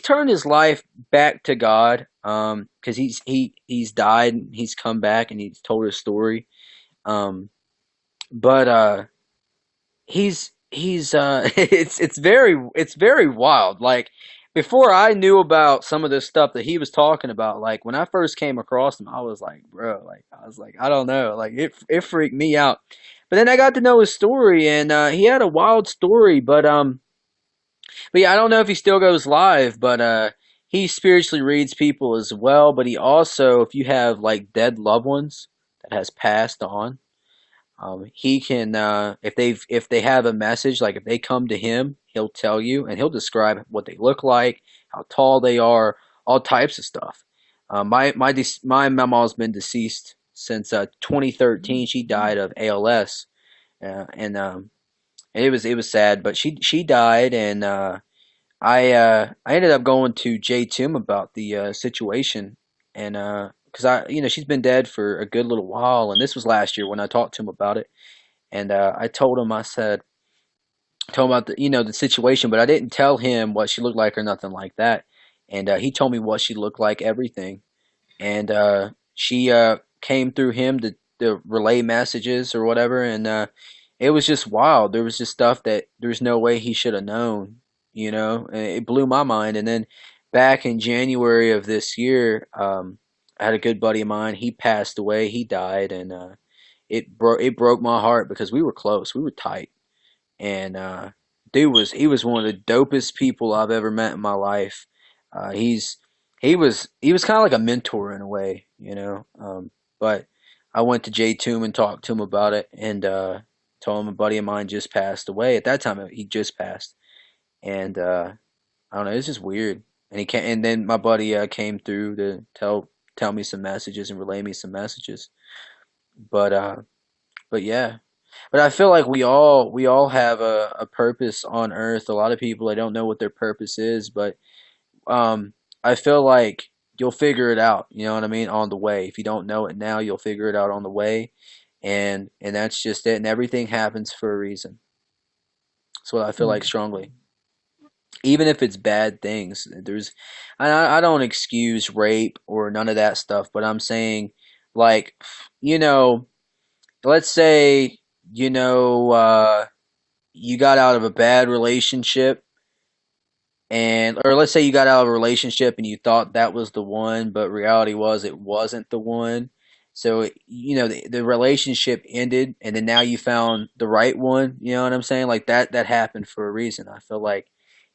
[SPEAKER 3] turned his life back to God. Because he's died. He's come back and he's told his story. But it's very wild. Like before I knew about some of this stuff that he was talking about, like when I first came across him, I was like, bro, like I was like, I don't know, like it freaked me out. But then I got to know his story, and he had a wild story. But yeah, I don't know if he still goes live, but he spiritually reads people as well. But he also, if you have like dead loved ones that has passed on, he can if they have a message, like if they come to him, he'll tell you and he'll describe what they look like, how tall they are, all types of stuff. My mama's been deceased since 2013. She died of ALS, and it was sad, but she died, and I ended up going to J Tim about the situation, and because she's been dead for a good little while, and this was last year when I talked to him about it. And I told him, told him about the situation, but I didn't tell him what she looked like or nothing like that. And he told me what she looked like, everything. And she came through him to relay messages or whatever. And it was just wild. There was just stuff that there's no way he should have known, and it blew my mind. And then back in January of this year, I had a good buddy of mine. He passed away. He died, and it broke my heart because we were close. We were tight, and dude he was one of the dopest people I've ever met in my life. He was kind of like a mentor in a way, But I went to J Toom and talked to him about it, and told him a buddy of mine just passed away. At that time, he just passed, and I don't know. It's just weird. And he came, and then my buddy came through to tell me some messages and relay me some messages. But but yeah, but I feel like we all have a purpose on Earth. A lot of people, they don't know what their purpose is, but I feel like you'll figure it out. You know what I mean? On the way. If you don't know it now, you'll figure it out on the way, and that's just it. And everything happens for a reason. That's what I feel like strongly. Even if it's bad things, I don't excuse rape or none of that stuff, but I'm saying, like, you know, let's say, you know, you got out of a bad relationship, and or let's say you got out of a relationship and you thought that was the one, but reality was it wasn't the one. So the relationship ended, and then now you found the right one. You know what I'm saying? Like that happened for a reason. I feel like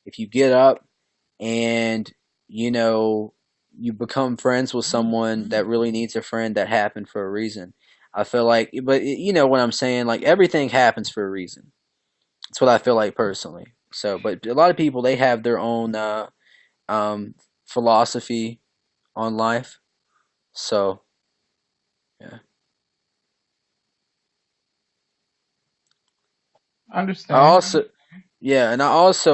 [SPEAKER 3] if you get up and you know you become friends with someone that really needs a friend, that happened for a reason. I feel like, but you know what I'm saying? Like everything happens for a reason. That's what I feel like personally. So, but a lot of people, they have their own um, philosophy on life. So yeah,
[SPEAKER 1] I
[SPEAKER 3] I
[SPEAKER 1] understand.
[SPEAKER 3] also yeah, and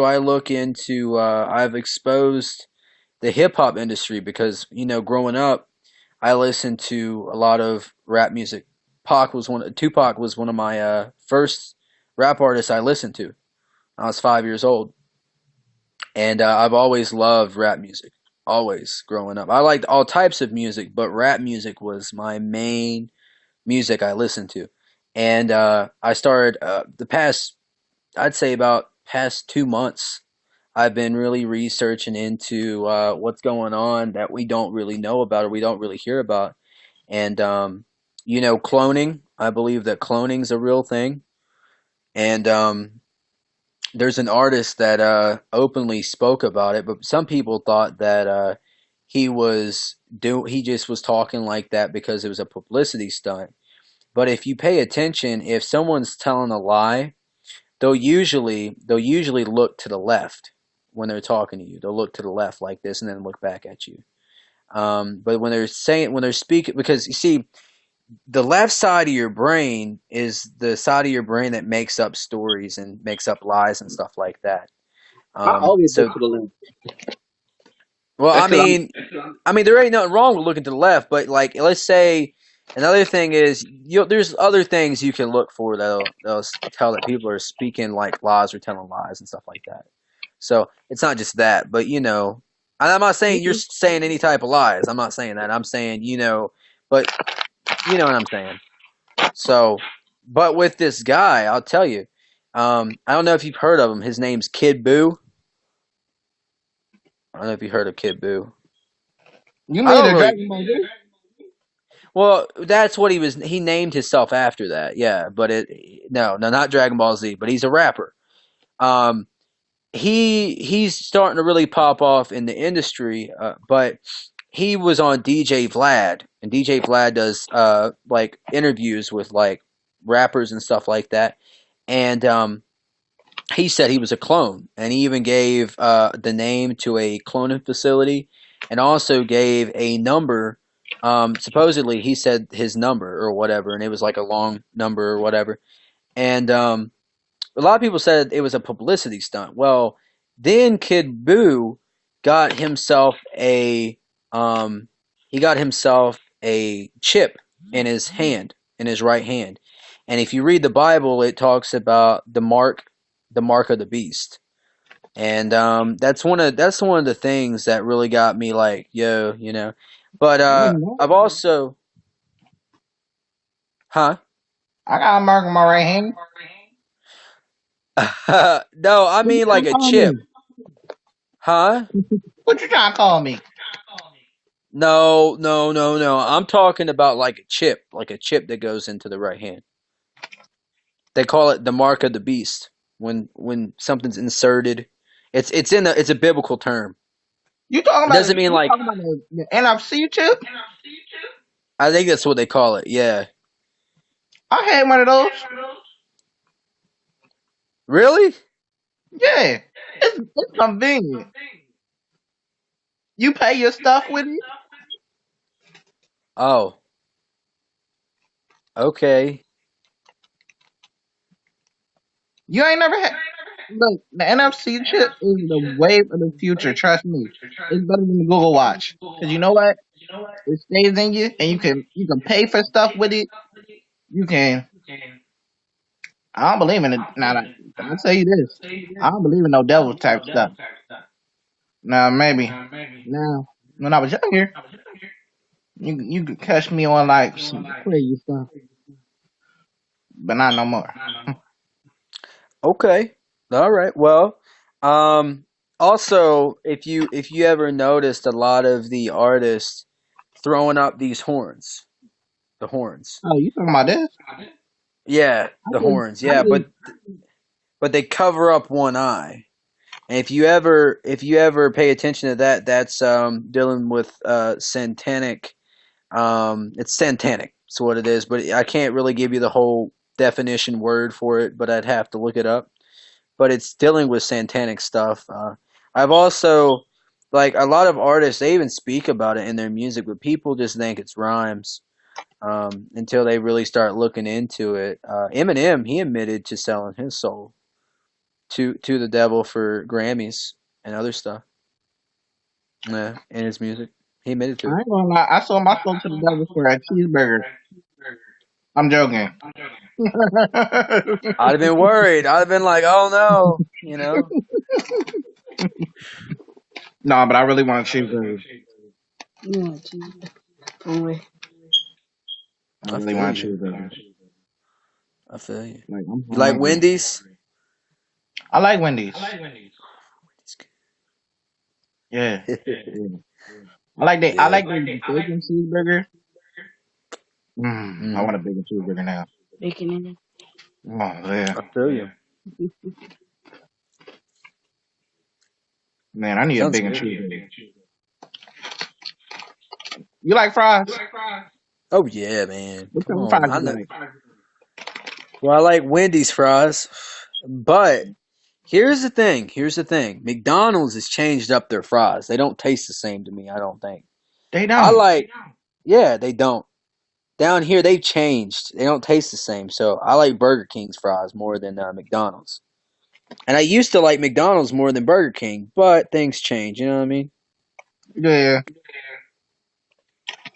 [SPEAKER 3] I look into I've exposed the hip hop industry because growing up I listened to a lot of rap music. Tupac was one of my first rap artists I listened to. I was 5 years old, and I've always loved rap music. Always growing up, I liked all types of music, but rap music was my main music I listened to. And I started the past, I'd say about past 2 months, I've been really researching into what's going on that we don't really know about or we don't really hear about. And cloning. I believe that cloning's a real thing. And there's an artist that openly spoke about it, but some people thought that he just was talking like that because it was a publicity stunt. But if you pay attention, if someone's telling a lie, they'll usually look to the left when they're talking to you. They'll look to the left like this and then look back at you. But when they're speaking, because you see, the left side of your brain is the side of your brain that makes up stories and makes up lies and stuff like that.
[SPEAKER 1] I always look
[SPEAKER 3] So,
[SPEAKER 1] to the left.
[SPEAKER 3] well,
[SPEAKER 1] That's because I'm.
[SPEAKER 3] there ain't nothing wrong with looking to the left, but like, let's say another thing is, there's other things you can look for that'll tell that people are speaking like lies or telling lies and stuff like that. So it's not just that, but and I'm not saying you're saying any type of lies. I'm not saying that. I'm saying but you know what I'm saying. So, but with this guy, I'll tell you, I don't know if you've heard of him. His name's Kid Boo. I don't know if you heard of Kid Boo.
[SPEAKER 1] You
[SPEAKER 3] I
[SPEAKER 1] mean
[SPEAKER 3] don't
[SPEAKER 1] the
[SPEAKER 3] really.
[SPEAKER 1] Dragon Ball Z?
[SPEAKER 3] Well, that's what he was. He named himself after that. Yeah, but no, not Dragon Ball Z. But he's a rapper. Um, he's starting to really pop off in the industry. But he was on DJ Vlad, and DJ Vlad does like interviews with like rappers and stuff like that. And he said he was a clone, and he even gave the name to a cloning facility, and also gave a number. Supposedly, he said his number or whatever, and it was like a long number or whatever. And a lot of people said it was a publicity stunt. Well, then Kid Boo got himself a um, he got himself a chip in his hand, in his right hand. And if you read the Bible, it talks about the mark of the beast. And that's one of the things that really got me like, yo. But
[SPEAKER 1] You know,
[SPEAKER 3] I've also, huh?
[SPEAKER 1] I got a mark on my right hand.
[SPEAKER 3] No, I
[SPEAKER 1] What you
[SPEAKER 3] mean
[SPEAKER 1] trying
[SPEAKER 3] like
[SPEAKER 1] to
[SPEAKER 3] a
[SPEAKER 1] call
[SPEAKER 3] chip,
[SPEAKER 1] me?
[SPEAKER 3] huh?
[SPEAKER 1] What you trying to call me?
[SPEAKER 3] No, no, no, no. I'm talking about like a chip that goes into the right hand. They call it the mark of the beast when something's inserted. It's a biblical term.
[SPEAKER 1] You talking
[SPEAKER 3] It
[SPEAKER 1] about
[SPEAKER 3] doesn't
[SPEAKER 1] the?
[SPEAKER 3] mean
[SPEAKER 1] You
[SPEAKER 3] like
[SPEAKER 1] talking about the NFC chip?
[SPEAKER 3] I think that's what they call it. Yeah.
[SPEAKER 1] I had one of those.
[SPEAKER 3] Really?
[SPEAKER 1] Yeah, it's convenient. You pay your stuff with it.
[SPEAKER 3] Oh, okay.
[SPEAKER 1] You ain't never had. look, the NFC chip is the wave of the future. Trust me, it's better than the Google Watch. Cause you know what? It stays in you, and you can pay for stuff with it. You can. I don't believe in it. Now, I'll tell you this. I don't believe in no devil type stuff. Now, maybe. Now, when I was younger, you could catch me on like some crazy stuff, but not no more.
[SPEAKER 3] Okay. All right. Well, um, also, if you ever noticed a lot of the artists throwing up these horns, the horns.
[SPEAKER 1] Oh, you talking about this?
[SPEAKER 3] Yeah,
[SPEAKER 1] I
[SPEAKER 3] the
[SPEAKER 1] just,
[SPEAKER 3] horns.
[SPEAKER 1] I
[SPEAKER 3] Yeah,
[SPEAKER 1] just,
[SPEAKER 3] but they cover up one eye. And if you ever pay attention to that, that's dealing with satanic. It's satanic. That's what it is. But I can't really give you the whole definition word for it. But I'd have to look it up. But it's dealing with satanic stuff. I've also like a lot of artists. They even speak about it in their music, but people just think it's rhymes until they really start looking into it. Eminem, he admitted to selling his soul to the devil for Grammys and other stuff. Yeah, in his music, he admitted
[SPEAKER 1] I
[SPEAKER 3] to it.
[SPEAKER 1] ain't gonna lie. I sold my soul to the devil for a cheeseburger. I'm joking.
[SPEAKER 3] I'd have been worried. I'd have been like, "Oh no," you know.
[SPEAKER 1] No, but I really want a cheeseburger.
[SPEAKER 2] Yeah, cheese. Boy.
[SPEAKER 1] I
[SPEAKER 3] I
[SPEAKER 1] really
[SPEAKER 3] feel
[SPEAKER 1] want a
[SPEAKER 3] you.
[SPEAKER 1] cheeseburger.
[SPEAKER 3] I feel you.
[SPEAKER 1] Like I'm
[SPEAKER 3] You like
[SPEAKER 1] hungry.
[SPEAKER 3] Wendy's?
[SPEAKER 1] I like Wendy's.
[SPEAKER 3] It's
[SPEAKER 1] Yeah,
[SPEAKER 3] good.
[SPEAKER 1] yeah. I like
[SPEAKER 3] Yeah.
[SPEAKER 1] the bacon cheeseburger. I
[SPEAKER 3] Mm,
[SPEAKER 1] want a bacon cheeseburger now.
[SPEAKER 2] Bacon in it.
[SPEAKER 1] Oh yeah,
[SPEAKER 3] I feel you.
[SPEAKER 1] man, I need a
[SPEAKER 3] Sounds
[SPEAKER 1] bacon
[SPEAKER 3] good.
[SPEAKER 1] cheeseburger. You like fries?
[SPEAKER 3] Oh yeah, man.
[SPEAKER 1] What
[SPEAKER 3] Come
[SPEAKER 1] type of
[SPEAKER 3] on.
[SPEAKER 1] fries
[SPEAKER 3] I
[SPEAKER 1] you
[SPEAKER 3] know.
[SPEAKER 1] like?
[SPEAKER 3] Well, I like Wendy's fries, but here's the thing. Here's the thing. McDonald's has changed up their fries. They don't taste the same to me. I don't think.
[SPEAKER 1] They
[SPEAKER 3] I
[SPEAKER 1] don't.
[SPEAKER 3] like. Yeah, they don't. Down here, they've changed. They don't taste the same. So I like Burger King's fries more than McDonald's. And I used to like McDonald's more than Burger King, but things change. You know what I mean?
[SPEAKER 1] Yeah.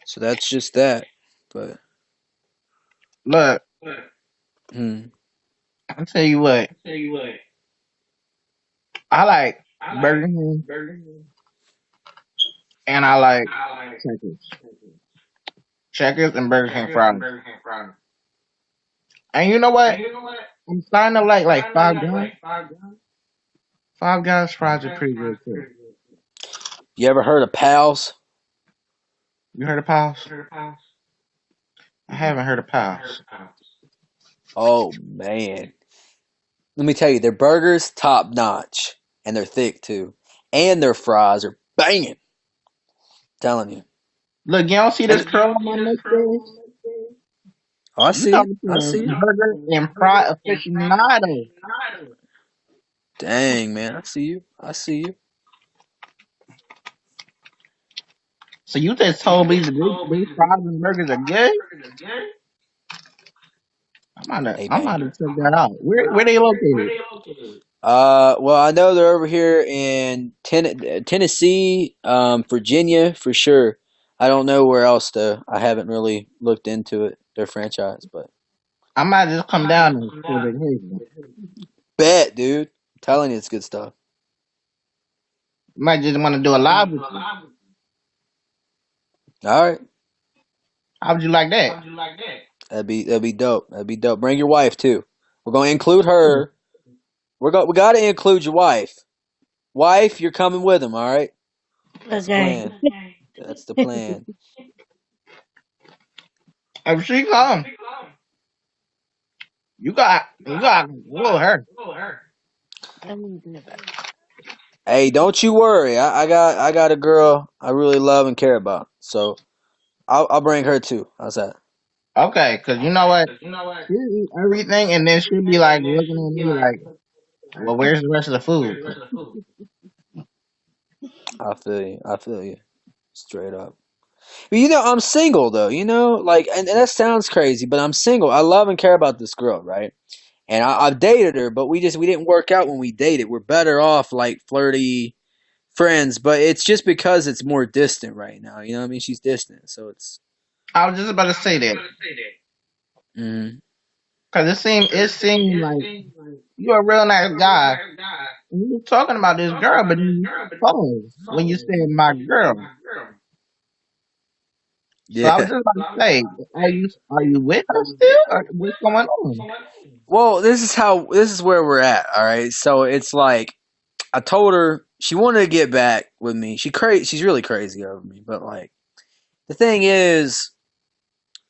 [SPEAKER 3] So that's just that. But
[SPEAKER 1] Look,
[SPEAKER 3] hmm.
[SPEAKER 1] I'll tell you what. I like Burger King and I like Checkers. Checkers and Burger King fries. And you know what? I'm starting to like Five Guys. Five Guys fries are pretty good too.
[SPEAKER 3] You ever heard of Pals?
[SPEAKER 1] You heard of Pals? I haven't heard of Pals.
[SPEAKER 3] Oh man, let me tell you, their burgers top notch, and they're thick too, and their fries are banging. Telling you.
[SPEAKER 1] Look, you don't see
[SPEAKER 3] And
[SPEAKER 1] this curl on my mustache?
[SPEAKER 3] oh, I
[SPEAKER 1] You
[SPEAKER 3] see it.
[SPEAKER 1] talking to
[SPEAKER 3] I
[SPEAKER 1] a
[SPEAKER 3] see it.
[SPEAKER 1] burger and fry aficionado.
[SPEAKER 3] Dang man, I see you. I see you.
[SPEAKER 1] So you just told me that these fries and burgers are good?
[SPEAKER 3] Hey
[SPEAKER 1] I'm
[SPEAKER 3] man.
[SPEAKER 1] gonna check that out. Where they located?
[SPEAKER 3] Well, I know they're over here in Tennessee, Virginia for sure. I don't know where else though. I haven't really looked into it, their franchise, but
[SPEAKER 1] I might just come down there for vacation.
[SPEAKER 3] bet, dude. I'm telling you, it's good stuff.
[SPEAKER 1] Might just want to do a live with you.
[SPEAKER 3] All right,
[SPEAKER 1] How would you like that?
[SPEAKER 3] that'd be dope. That'd be dope. Bring your wife too. We're gonna include her. We gotta include your wife. Wife, you're coming with him. All right, that's the
[SPEAKER 2] Okay.
[SPEAKER 3] plan. That's the plan.
[SPEAKER 1] If she come, you got to control her.
[SPEAKER 2] I need to do that.
[SPEAKER 3] Hey, don't you worry. I got a girl I really love and care about. So I'll bring her too. How's that?
[SPEAKER 1] Okay, because you know what? She'll eat everything and then she'll be like looking at me like, well, where's the rest of the food?
[SPEAKER 3] I feel you. I feel you. Straight up. But I'm single though. Like, and that sounds crazy, but I'm single. I love and care about this girl, right? and I've dated her, but we didn't work out when we dated. We're better off like flirty friends, but it's just because it's more distant right now. You know what I mean? She's distant, so it's.
[SPEAKER 1] I was just about to say that
[SPEAKER 3] Mm,
[SPEAKER 1] because it seemed like you're a real nice guy. And you were talking about this girl, but you paused when you said my girl. So I was
[SPEAKER 3] yeah.
[SPEAKER 1] just about to say, are you with her still, or what's going on?
[SPEAKER 3] Well, this is where we're at. All right, so it's like I told her she wanted to get back with me. She's really crazy over me, but like the thing is,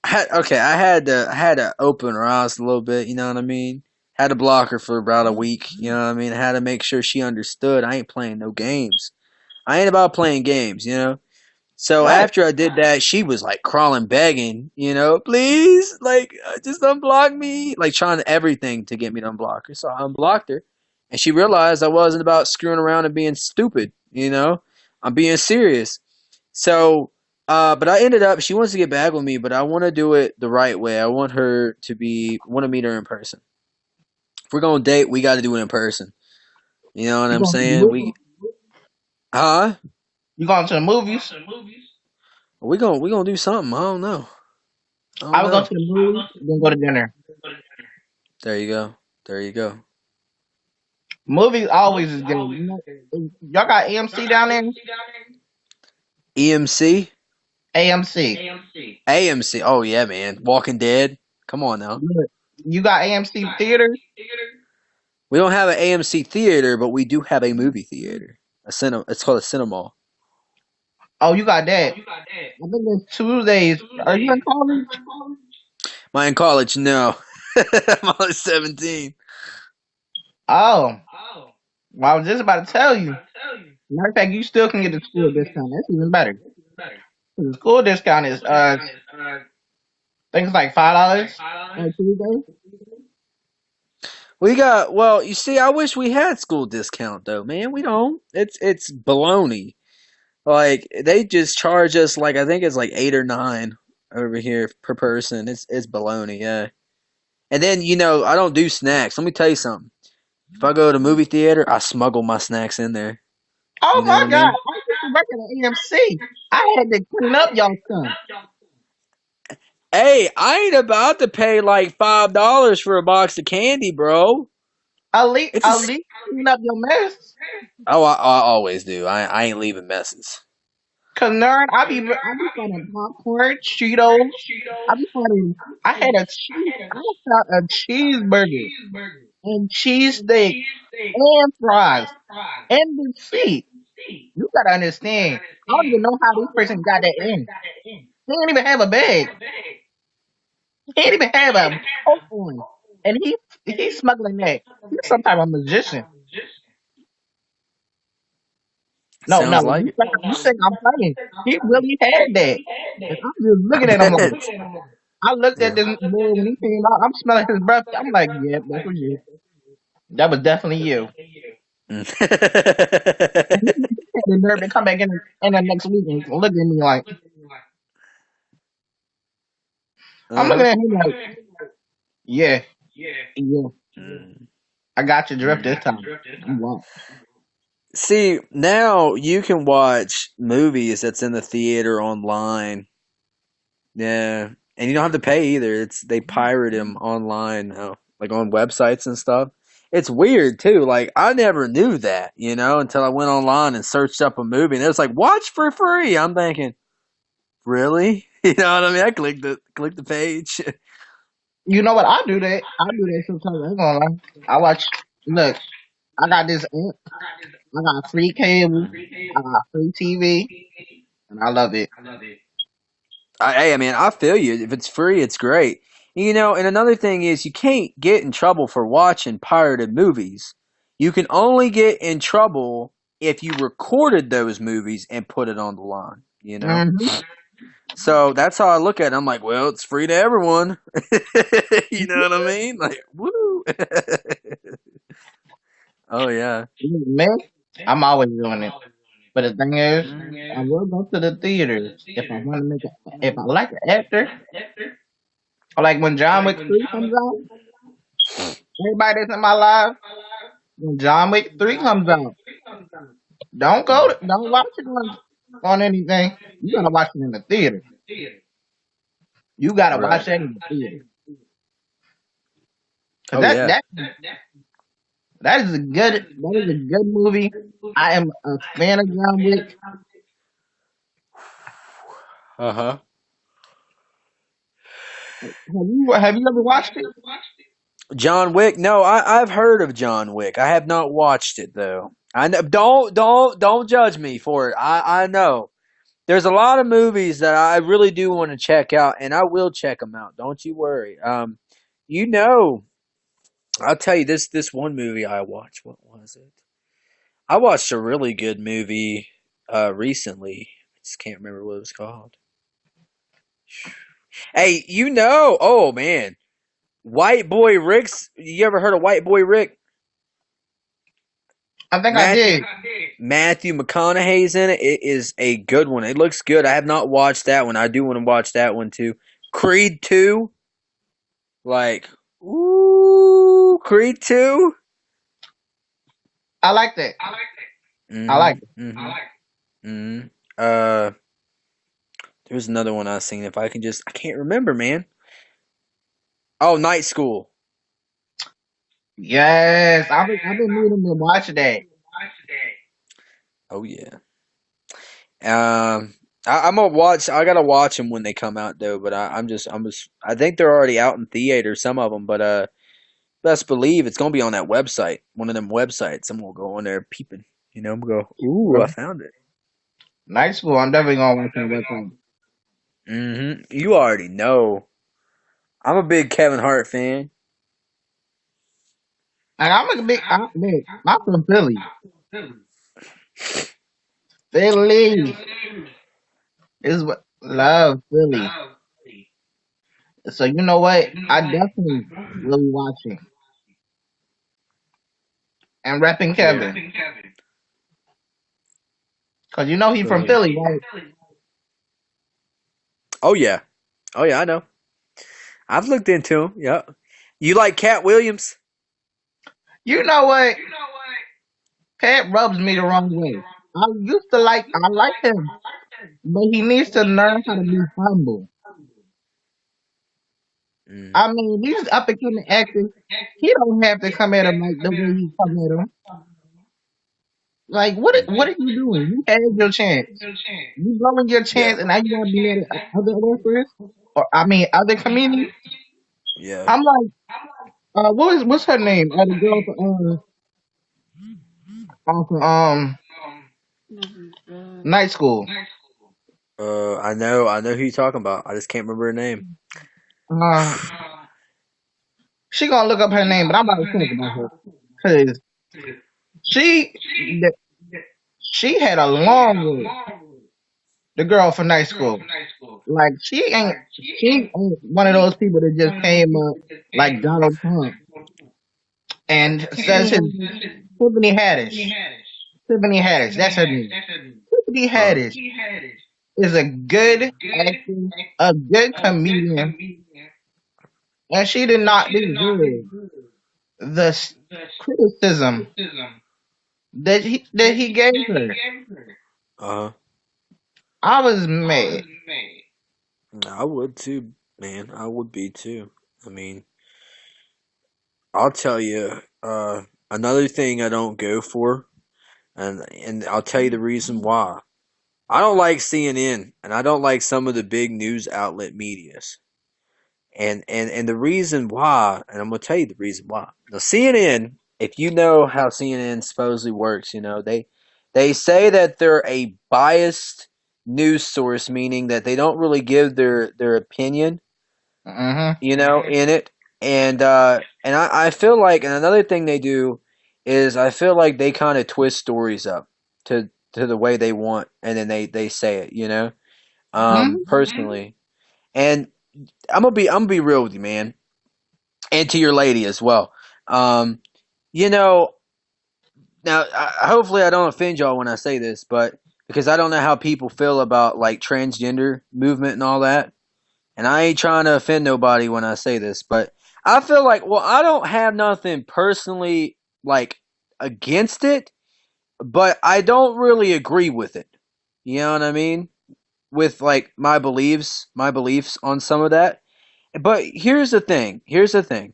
[SPEAKER 3] I had to open her eyes a little bit. You know what I mean? Had to block her for about a week. You know what I mean? I had to make sure she understood I ain't playing no games. I ain't about playing games. You know. So
[SPEAKER 1] Right.
[SPEAKER 3] after I did that, she was like crawling, begging, you know, please, like, just unblock me, like trying everything to get me to unblock her. So I unblocked her, and she realized I wasn't about screwing around and being stupid. You know, I'm being serious. So, but I ended up. She wants to get back with me, but I want to do it the right way. I want her to be. Want to meet her in person. If we're gonna date, we got to do it in person. You know what
[SPEAKER 1] You
[SPEAKER 3] I'm
[SPEAKER 1] going to the
[SPEAKER 3] saying?
[SPEAKER 1] movies?
[SPEAKER 3] Huh?
[SPEAKER 1] You going to the movies?
[SPEAKER 3] We gonna do something. I don't know. I
[SPEAKER 1] I
[SPEAKER 3] don't
[SPEAKER 1] would go
[SPEAKER 3] know.
[SPEAKER 1] to the movies, then go to dinner.
[SPEAKER 3] There you go. There you go.
[SPEAKER 1] Movies always is good. Y'all got AMC down there?
[SPEAKER 3] EMC,
[SPEAKER 1] AMC.
[SPEAKER 3] AMC. Oh yeah, man. Walking Dead. Come on now.
[SPEAKER 1] Look, you got AMC theaters?
[SPEAKER 3] We don't have an AMC theater, but we do have a movie theater. A cinema. It's called a cinema.
[SPEAKER 1] Oh, you got that. I think it's Tuesdays. Are you in college?
[SPEAKER 3] Mine in college, no. I'm only 17.
[SPEAKER 1] Oh, well, I was just about to tell you. Matter of fact, you still can get the school discount. That's even better. The school discount is I think it's like $5 on Tuesday.
[SPEAKER 3] We got well. You see, I wish we had school discount though, man. We don't. It's baloney. Like they just charge us like I think it's like 8 or 9 over here per person. It's baloney, yeah. And then I don't do snacks. Let me tell you something. If I go to movie theater, I smuggle my snacks in there.
[SPEAKER 1] Oh
[SPEAKER 3] You know what
[SPEAKER 1] my
[SPEAKER 3] I
[SPEAKER 1] God!
[SPEAKER 3] mean?
[SPEAKER 1] I used to work at an AMC. I had to clean up y'all stuff.
[SPEAKER 3] Hey, I ain't about to pay like $5 for a box of candy, bro. It's a
[SPEAKER 1] At least clean up your mess.
[SPEAKER 3] oh, I always do. I ain't leaving messes.
[SPEAKER 1] Cause nerd, I be finding popcorn, Cheetos. I be finding. I found a cheeseburger and cheesesteak and fries and the seat. You gotta understand. I don't even know how this person got that in. He didn't even have a bag. He didn't even have a coat on, and he's smuggling that. He's some type of magician. No, no,
[SPEAKER 3] Sounds like
[SPEAKER 1] you think I'm playing? He really had that. And I'm just
[SPEAKER 3] I
[SPEAKER 1] looking at him like.
[SPEAKER 3] bet.
[SPEAKER 1] I looked at
[SPEAKER 3] Yeah.
[SPEAKER 1] this boy when he came out. I'm smelling his breath. I'm like, yeah, that was you. That was definitely you. And he had the nerve to come back in the next week and look at me like, I'm looking
[SPEAKER 3] Uh-huh.
[SPEAKER 1] at him like, yeah, yeah,
[SPEAKER 3] Mm.
[SPEAKER 1] I got your drift this
[SPEAKER 3] Mm.
[SPEAKER 1] time. I'm wrong.
[SPEAKER 3] See, now you can watch movies that's in the theater online. Yeah, and you don't have to pay either. It's they pirate them online now, like on websites and stuff. It's weird too. Like I never knew that, until I went online and searched up a movie, and it was like watch for free. I'm thinking, really? You know what I mean? I click the page.
[SPEAKER 1] You know what? I do that sometimes. I ain't gonna lie. I watch. Look, I got this app. I got free cable. I got free TV, and I love it.
[SPEAKER 3] Hey, I mean, I feel you. If it's free, it's great. And another thing is you can't get in trouble for watching pirated movies. You can only get in trouble if you recorded those movies and put it on the line.
[SPEAKER 1] Hmm.
[SPEAKER 3] So that's how I look at it. I'm like, well, it's free to everyone. You know what I mean? Like, woo. Oh, yeah.
[SPEAKER 1] Me, I'm always doing it. But the thing is, I
[SPEAKER 3] Mm.
[SPEAKER 1] will go to the theaters if I want to if I like an actor, or like when John Wick 3 comes out, Everybody that's in my life, when John Wick 3 comes out, don't watch it on anything. You gotta watch it in the theater. You gotta
[SPEAKER 3] Right.
[SPEAKER 1] watch that in the theater. Cause
[SPEAKER 3] Oh yeah.
[SPEAKER 1] that is a good movie. I am a fan of John Wick.
[SPEAKER 3] Uh huh.
[SPEAKER 1] Have you ever watched it?
[SPEAKER 3] John Wick. No, I've heard of John Wick. I have not watched it though. I know, don't judge me for it. I know there's a lot of movies that I really do want to check out, and I will check them out. Don't you worry. You know, I'll tell you this one movie I watched. What was it? I watched a really good movie recently. I just can't remember what it was called. Hey, you know? Oh man, White Boy Rick's. You ever heard of White Boy Rick?
[SPEAKER 1] I think I
[SPEAKER 3] Matthew
[SPEAKER 1] did.
[SPEAKER 3] Matthew McConaughey's in it. It is a good one. It looks good. I have not watched that one. I do want to watch that one too. Creed 2, like, ooh, Creed 2.
[SPEAKER 1] I like that. I like
[SPEAKER 3] Mhm.
[SPEAKER 1] it.
[SPEAKER 3] Mhm. Mhm. Uh there's another one I seen. If I can just I can't remember, man. Oh, Night School.
[SPEAKER 1] Yes, I've been meaning to watch that.
[SPEAKER 3] Oh yeah. Um I'm gonna watch. I gotta watch them when they come out though. But I'm just. I think they're already out in theaters, some of them. But best believe it's gonna be on that website, one of them websites. I'm gonna go on there peeping. I'm gonna go. Ooh, I found it.
[SPEAKER 1] Night school. I'm definitely gonna watch that website.
[SPEAKER 3] You already know. I'm a big Kevin Hart fan.
[SPEAKER 1] And man, I'm from Philly. Philly is what love Philly. So you know what? I definitely will be watching and repping
[SPEAKER 3] Yeah.
[SPEAKER 1] Kevin because you know he from
[SPEAKER 3] Uh,
[SPEAKER 1] Philly, right?
[SPEAKER 3] oh yeah. Oh yeah. I know. I've looked into him. Yeah. You like Cat Williams?
[SPEAKER 1] You know what? Pat rubs me the wrong way. I like him, but he needs to learn how to be humble.
[SPEAKER 3] Mm,
[SPEAKER 1] I mean, these up and coming actors, he don't have to come at him like the way he come at him. Like, what are you doing? You had your chance. You blowing your
[SPEAKER 3] yeah.
[SPEAKER 1] chance, and now you want to be mad at other workers, or I mean, other comedians.
[SPEAKER 3] Yeah.
[SPEAKER 1] I'm like, what's her name? The girl from
[SPEAKER 2] Oh my god.
[SPEAKER 1] Night School.
[SPEAKER 3] I know who you're talking about. I just can't remember her name.
[SPEAKER 1] Uh, she gonna look up her name, but I'm about to talk about her because she th- she had a long road. The girl from Night School, like she ain't one of those people that just came up like Donald Trump and says his Tiffany Haddish. Tiffany Haddish, that's her name. Tiffany
[SPEAKER 3] Uh,
[SPEAKER 1] Haddish is a good actor, a good comedian, and she did not deserve the criticism that he gave her.
[SPEAKER 3] uh,
[SPEAKER 1] I was mad.
[SPEAKER 3] I would too, man. I would be too. I mean, I'll tell you. Another thing I don't go for, and I'll tell you the reason why. I don't like CNN, and I don't like some of the big news outlet medias. And the reason why, and I'm gonna tell you the reason why. Now CNN, if you know how CNN supposedly works, they say that they're a biased news source, meaning that they don't really give their opinion,
[SPEAKER 1] Hmm.
[SPEAKER 3] in it. And I feel like, and another thing they do is I feel like they kind of twist stories up to the way they want, and then they say it,
[SPEAKER 1] Hmm.
[SPEAKER 3] personally. And I'm gonna be real with you, man, and to your lady as well. Um, you know, now hopefully I don't offend y'all when I say this, but because I don't know how people feel about like transgender movement and all that, and I ain't trying to offend nobody when I say this, but I feel like, well, I don't have nothing personally like against it, but I don't really agree with it. You know what I mean? With like my beliefs on some of that. But here's the thing. Here's the thing.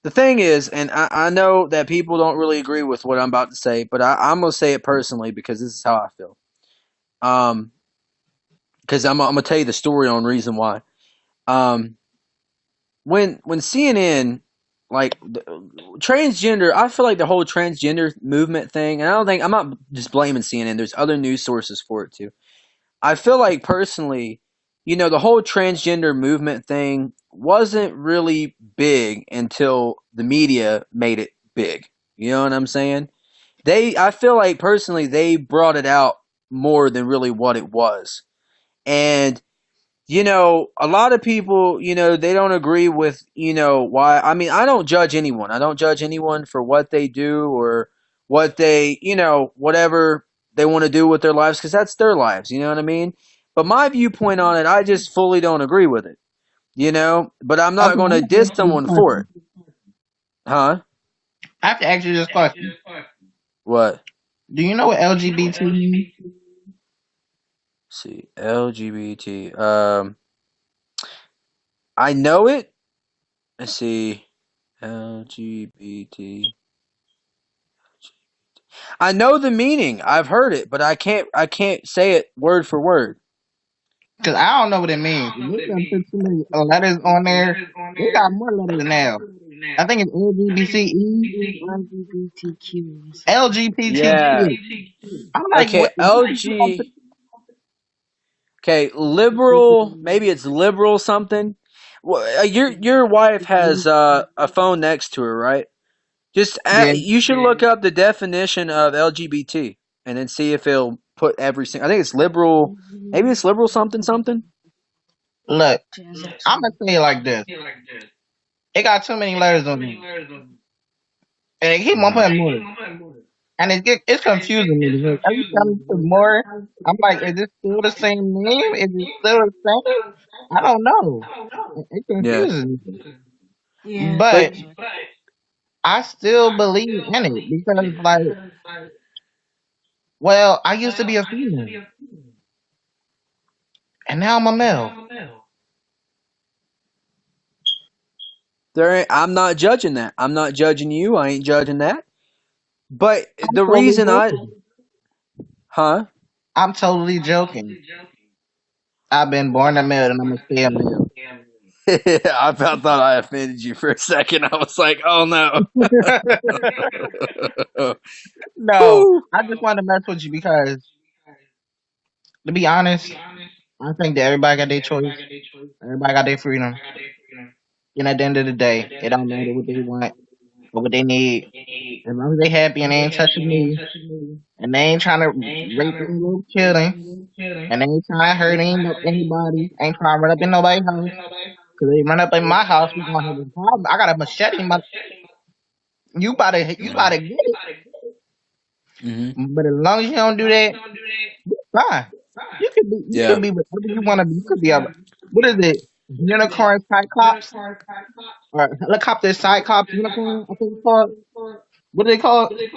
[SPEAKER 3] The thing is, and I know that people don't really agree with what I'm about to say, but I'm gonna say it personally because this is how I feel. Um, because I'm gonna tell you the story on reason why. Um, when CNN like transgender, I feel like the whole transgender movement thing, and I don't think I'm not just blaming CNN. There's other news sources for it too. I feel like personally, the whole transgender movement thing wasn't really big until the media made it big. You know what I'm saying? I feel like personally, they brought it out more than really what it was. And a lot of people, they don't agree with, why. I mean, I don't judge anyone. I don't judge anyone for what they do or what they, whatever they want to do with their lives because that's their lives. You know what I mean? But my viewpoint on it, I just fully don't agree with it. But I'm not
[SPEAKER 1] Okay,
[SPEAKER 3] going
[SPEAKER 1] I
[SPEAKER 3] to
[SPEAKER 1] have to
[SPEAKER 3] diss
[SPEAKER 1] ask you this
[SPEAKER 3] someone for it.
[SPEAKER 1] question.
[SPEAKER 3] Huh?
[SPEAKER 1] I have to ask you this question.
[SPEAKER 3] What?
[SPEAKER 1] Do you know what LGBT means?
[SPEAKER 3] Let's see, LGBT. I know it. Let's see, LGBT. I know the meaning. I've heard it, but I can't say it word for word.
[SPEAKER 1] Because I don't know what it means. They done put too many letters on there. They got more letters now. I think it's LGBTE,
[SPEAKER 2] LGBTQ or something.
[SPEAKER 3] Yeah.
[SPEAKER 1] LGBTQ. I'm like,
[SPEAKER 3] Okay,
[SPEAKER 1] what? Why you gonna put?
[SPEAKER 3] LG. Okay, liberal. Maybe it's liberal something. Well, your wife has a phone next to her, right?
[SPEAKER 1] Yeah,
[SPEAKER 3] You should look up the definition of LGBT and then see if it'll put every single. I think it's liberal. Maybe it's liberal something something.
[SPEAKER 1] look, I'm
[SPEAKER 2] Transsexual.
[SPEAKER 1] gonna say it like this. It got too many letters on there, and they keep on
[SPEAKER 3] Mhm.
[SPEAKER 1] putting more, and it's confusing me because every time you put more, I'm like, is this still the same name? Is it still the same? I don't know. It
[SPEAKER 3] Yeah,
[SPEAKER 1] confuses me,
[SPEAKER 2] Yeah,
[SPEAKER 3] but
[SPEAKER 1] but
[SPEAKER 2] pretty much.
[SPEAKER 1] I still believe in it because, like, well, I used to be a female, and now I'm a male.
[SPEAKER 3] I'm not judging that. I'm not judging you. I ain't judging that. But
[SPEAKER 1] I'm
[SPEAKER 3] the
[SPEAKER 1] totally
[SPEAKER 3] reason
[SPEAKER 1] joking.
[SPEAKER 3] huh?
[SPEAKER 1] I'm totally joking. I've been born a male, and I'm gonna stay a male.
[SPEAKER 3] Thought I offended you for a second. I was like, oh no.
[SPEAKER 1] No,
[SPEAKER 3] Whew.
[SPEAKER 1] I just wanted to mess with you because, to be honest, I think that everybody got their choice. Everybody got their freedom. And at the end of the day, it don't matter what they want or what they need. As long as they happy and they ain't touching me, and they ain't trying to rape me or kill them, and they ain't trying to hurt anybody, ain't trying to run up in nobody's house. Cause they run up in my house, we gonna have a problem. I got a machete, you about to get it.
[SPEAKER 3] Mhm.
[SPEAKER 1] But as long as you don't do that, fine. You
[SPEAKER 3] Yeah.
[SPEAKER 1] could be whatever you want to be. You could be a what is it? Unicorn cyclops or helicopter cyclops unicorn? I think it's called. What do they call it?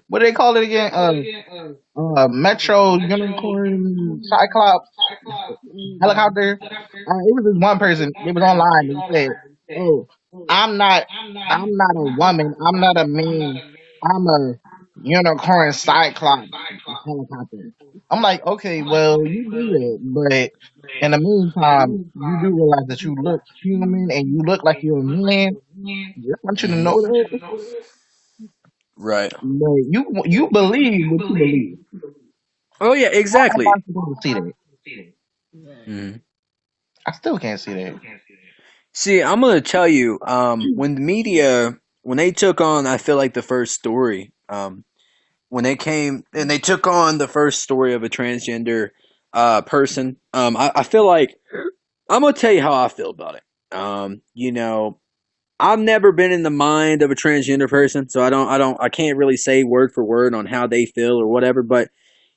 [SPEAKER 1] What do they call it again? Metro unicorn cyclops helicopter. It was this one person. It was online. And said, "Oh, I'm not. I'm not a woman. I'm not a man. I'm a unicorn cyclops helicopter." I'm like, okay, well, you do that, but in the meantime, you do realize that you look human and you look like you're a man. Just want you to
[SPEAKER 3] Mhm.
[SPEAKER 1] know that.
[SPEAKER 3] Right.
[SPEAKER 1] But you believe what you believe.
[SPEAKER 3] Oh yeah,
[SPEAKER 1] How am
[SPEAKER 3] exactly.
[SPEAKER 1] I supposed to see that?
[SPEAKER 2] Right.
[SPEAKER 3] Mhm.
[SPEAKER 1] I still can't see that.
[SPEAKER 3] See, I'm gonna tell you, when the media, when they took on, I feel like the first story, when they came and they took on the first story of a transgender person, I feel like I'm gonna tell you how I feel about it. I've never been in the mind of a transgender person, so I can't really say word for word on how they feel or whatever. But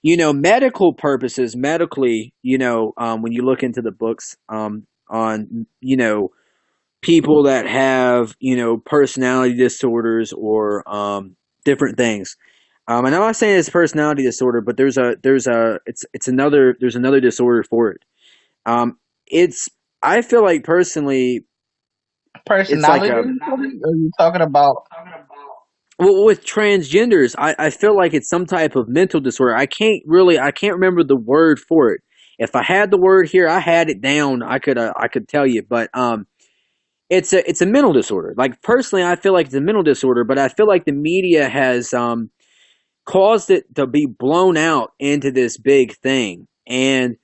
[SPEAKER 3] medical purposes, medically, when you look into the books, on people that have personality disorders or different things. And I'm not saying it's a personality disorder, but there's another disorder for it. Um, it's I feel like personally, it's like
[SPEAKER 1] Personality
[SPEAKER 3] a
[SPEAKER 1] disorder? Are you talking about?
[SPEAKER 3] well, with transgenders, I feel like it's some type of mental disorder. I can't remember the word for it. If I had the word here, I had it down. I could tell you, but it's a mental disorder. Like personally, I feel like it's a mental disorder, but I feel like the media has caused it to be blown out into this big thing. And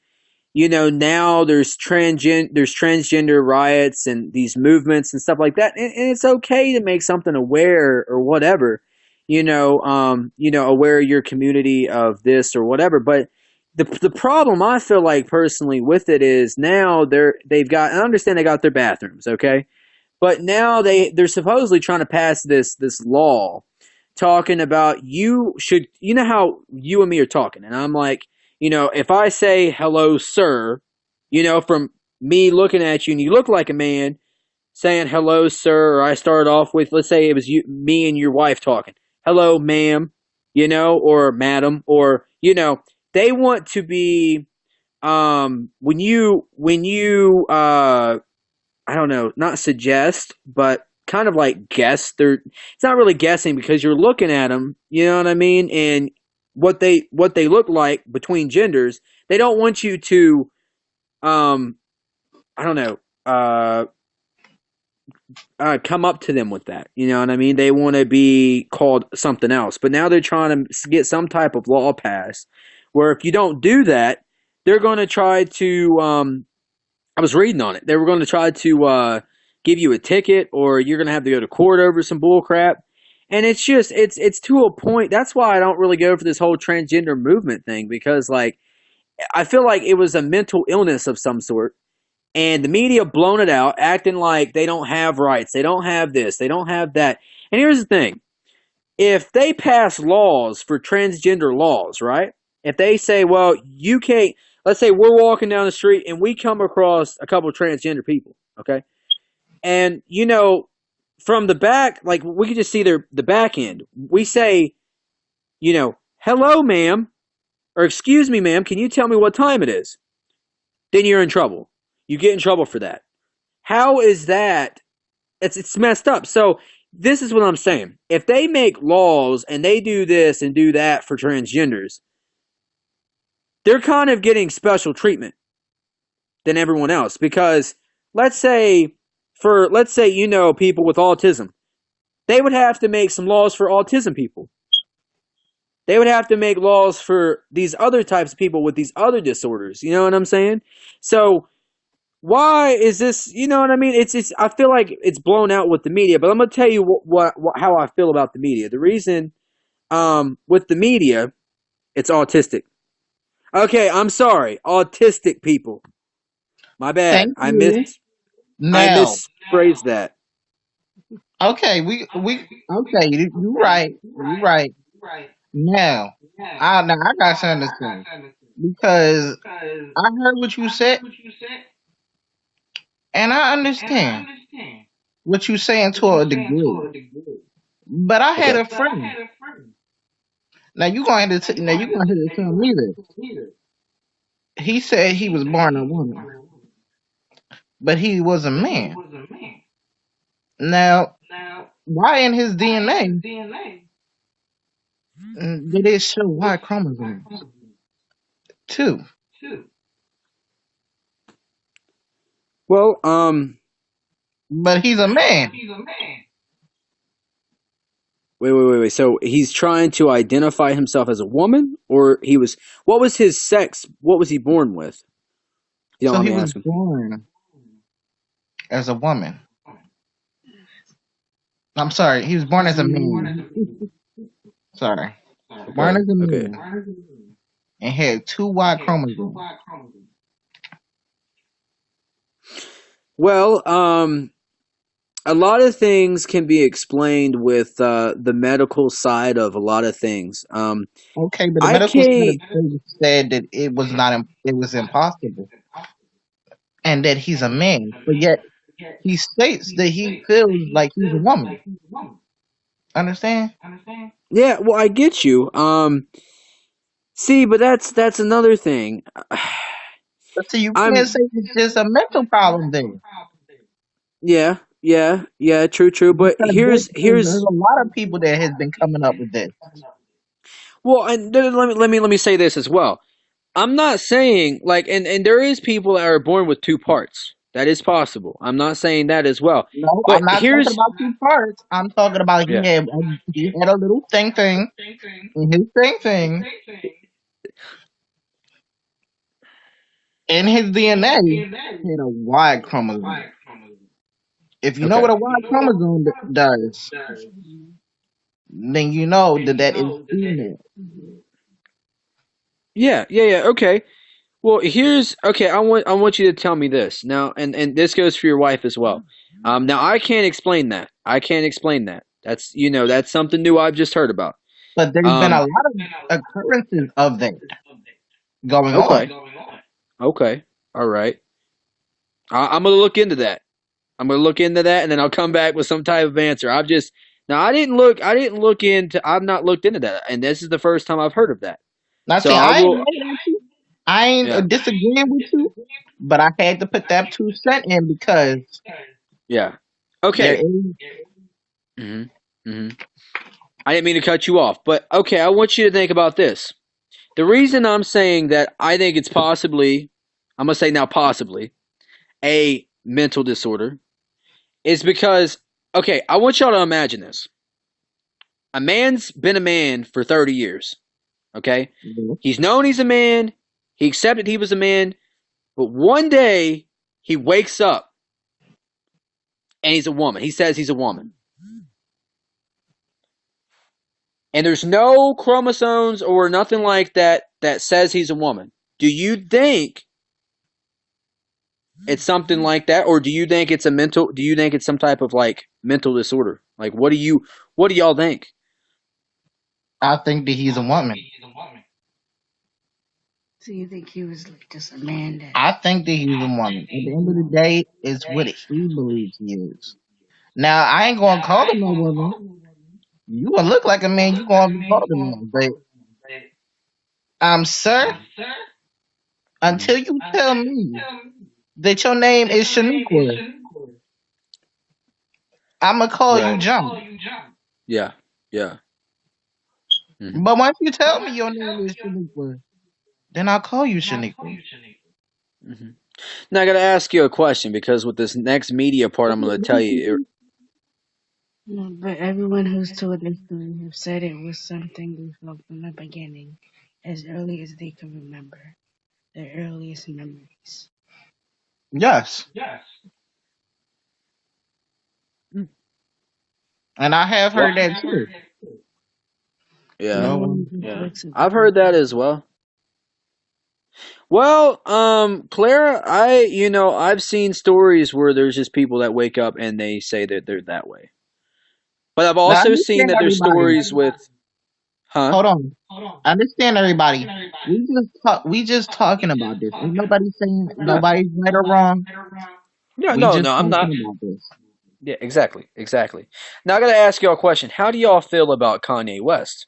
[SPEAKER 3] now there's transgender riots and these movements and stuff like that, and it's okay to make something aware or whatever, aware your community of this or whatever. But the problem I feel like personally with it is now they've got, I understand they got their bathrooms, okay, but now they're supposedly trying to pass this law talking about you know how you and me are talking, and I'm like, if I say hello sir, from me looking at you and you look like a man saying hello sir, or I started off with, let's say it was me and your wife talking, hello ma'am, or madam, or they want to be when you I don't know, not suggest, but kind of like guess. It's not really guessing because you're looking at them. You know what I mean? And what they look like between genders. They don't want you to um I don't know come up to them with that. You know what I mean? They want to be called something else. But now they're trying to get some type of law passed where if you don't do that, they're going to try to I was reading on it. They were going to try to give you a ticket, or you're going to have to go to court over some bull crap. And it's just it's to a point. That's why I don't really go for this whole transgender movement thing, because like I feel like it was a mental illness of some sort, and the media blown it out, acting like they don't have rights, they don't have this, they don't have that. And here's the thing: if they pass laws for transgender laws, right? If they say, well, you can't, let's say we're walking down the street and we come across a couple of transgender people, okay? And, from the back, like we can just see the back end. We say, hello, ma'am, or excuse me, ma'am, can you tell me what time it is? Then you're in trouble. You get in trouble for that. How is that? It's messed up. So this is what I'm saying. If they make laws and they do this and do that for transgenders, they're kind of getting special treatment than everyone else. Because let's say people with autism, they would have to make some laws for autism people. They would have to make laws for these other types of people with these other disorders. You know what I'm saying? So why is this? You know what I mean? It's. I feel like it's blown out with the media. But I'm gonna tell you what how I feel about the media. The reason with the media, it's autistic. Okay, I'm sorry, autistic people. My bad.
[SPEAKER 1] Thank you.
[SPEAKER 3] I
[SPEAKER 1] Now,
[SPEAKER 3] misphrased that.
[SPEAKER 1] okay, we okay. You right. You right. Now, I got something to say because I heard what you said, and I understand what you're saying to a degree. But I had
[SPEAKER 3] Okay.
[SPEAKER 1] a friend. Now you going to tell me this. He said he was born a woman, but he was a man. Now, why in his DNA did it show Y chromosomes too?
[SPEAKER 3] Well,
[SPEAKER 1] But he's a man.
[SPEAKER 3] wait. So he's trying to identify himself as a woman, or he was. What was his sex? What was he born with? If you don't
[SPEAKER 1] So
[SPEAKER 3] mind
[SPEAKER 1] he
[SPEAKER 3] me
[SPEAKER 1] was
[SPEAKER 3] asking.
[SPEAKER 1] born as a woman. I'm sorry, he was born as a man. Sorry. Born
[SPEAKER 3] Okay.
[SPEAKER 1] as a
[SPEAKER 3] Okay.
[SPEAKER 1] man and had two Y chromosomes.
[SPEAKER 3] Well, a lot of things can be explained with the medical side of a lot of things.
[SPEAKER 1] Okay, but the
[SPEAKER 3] I
[SPEAKER 1] medical side
[SPEAKER 3] can't.
[SPEAKER 1] of things said that it was not it was impossible and that he's a man. But yet he states that he feels like he's a woman. Understand?
[SPEAKER 3] Yeah, well, I get you. See, but that's another thing.
[SPEAKER 1] But see, you can't
[SPEAKER 3] I'm
[SPEAKER 1] say it's just a mental problem then.
[SPEAKER 3] Yeah, yeah, yeah, true, true. But
[SPEAKER 1] Because there's a lot of people that has been coming up with this.
[SPEAKER 3] well, and let me say this as well. I'm not saying like, and there is people that are born with two parts. That is possible. I'm not saying that as well.
[SPEAKER 1] No, I'm
[SPEAKER 3] But
[SPEAKER 1] not talking
[SPEAKER 3] here's
[SPEAKER 1] about two parts. I'm talking about
[SPEAKER 3] yeah.
[SPEAKER 1] he had a little thing in his thing in his DNA had a Y chromosome. If you know what
[SPEAKER 3] Okay.
[SPEAKER 1] a Y chromosome does, then you know that that is female.
[SPEAKER 3] Yeah, yeah, yeah. Okay. Well, here's okay. I want you to tell me this now, and this goes for your wife as well. Now I can't explain that. I can't explain that. That's something new I've just heard about.
[SPEAKER 1] But there's been a
[SPEAKER 3] Um.
[SPEAKER 1] lot of occurrences of that going on.
[SPEAKER 3] Okay. Okay. All right. I'm gonna look into that. I'm gonna look into that, and then I'll come back with some type of answer. I've just now I didn't look. I didn't look into. I've not looked into that, and this is the first time I've heard of that.
[SPEAKER 1] Now,
[SPEAKER 3] So
[SPEAKER 1] see,
[SPEAKER 3] I
[SPEAKER 1] I ain't
[SPEAKER 3] will.
[SPEAKER 1] mad at you. I ain't
[SPEAKER 3] Yeah.
[SPEAKER 1] disagreeing with you, but I had to put that 2 cent in because
[SPEAKER 3] Yeah.
[SPEAKER 1] there
[SPEAKER 3] Okay.
[SPEAKER 1] is.
[SPEAKER 3] hmm hmm I didn't mean to cut you off, but okay. I want you to think about this. The reason I'm saying that I think it's possibly, I'm gonna say now possibly a mental disorder is because okay. I want y'all to imagine this. A man's been a man for 30 years. Okay? He's known he's a man. He accepted he was a man. But one day he wakes up and he's a woman. He says he's a woman. And there's no chromosomes or nothing like that that says he's a woman. Do you think it's something like that? Or do you think it's some type of like mental disorder? Like what do y'all think?
[SPEAKER 1] I think that he's a woman.
[SPEAKER 2] So you think he was like just a man that
[SPEAKER 1] I think that he's a woman. At the end of the day, it's what he believes he is. Now, I ain't gonna call him no woman. You gonna look like a man. You gonna be called a man. But sir,
[SPEAKER 3] Mhm.
[SPEAKER 1] until you tell me that your name is Shaniqua, I'ma call you
[SPEAKER 3] Right.
[SPEAKER 1] John.
[SPEAKER 3] Yeah. Yeah. hmm
[SPEAKER 1] But once you tell me your name is Shaniqua, then I'll call you Shaniqua.
[SPEAKER 3] hmm Now I got to ask you a question because with this next media part, I'm going to tell you.
[SPEAKER 2] no, but everyone who's told their story have said it was something they felt from the beginning, as early as they can remember, their earliest memories.
[SPEAKER 1] Yes, and I have
[SPEAKER 3] Well,
[SPEAKER 1] heard that too.
[SPEAKER 3] yeah,
[SPEAKER 2] No
[SPEAKER 1] No,
[SPEAKER 2] one just
[SPEAKER 3] yeah,
[SPEAKER 2] wakes up
[SPEAKER 3] I've
[SPEAKER 2] to
[SPEAKER 3] heard that as well. Well, Clara, I've seen stories where there's just people that wake up and they say that they're that way. But I've
[SPEAKER 1] now
[SPEAKER 3] also seen
[SPEAKER 1] understand
[SPEAKER 3] that there's
[SPEAKER 1] everybody.
[SPEAKER 3] stories with, huh?
[SPEAKER 1] Hold on, understand everybody. We just talking about this. Ain't nobody saying
[SPEAKER 3] Yeah.
[SPEAKER 1] nobody's right or wrong.
[SPEAKER 3] No,
[SPEAKER 1] We
[SPEAKER 3] no,
[SPEAKER 1] just
[SPEAKER 3] no, I'm not.
[SPEAKER 1] talking about this.
[SPEAKER 3] Yeah, exactly, exactly. Now I got to ask y'all a question. How do y'all feel about Kanye West?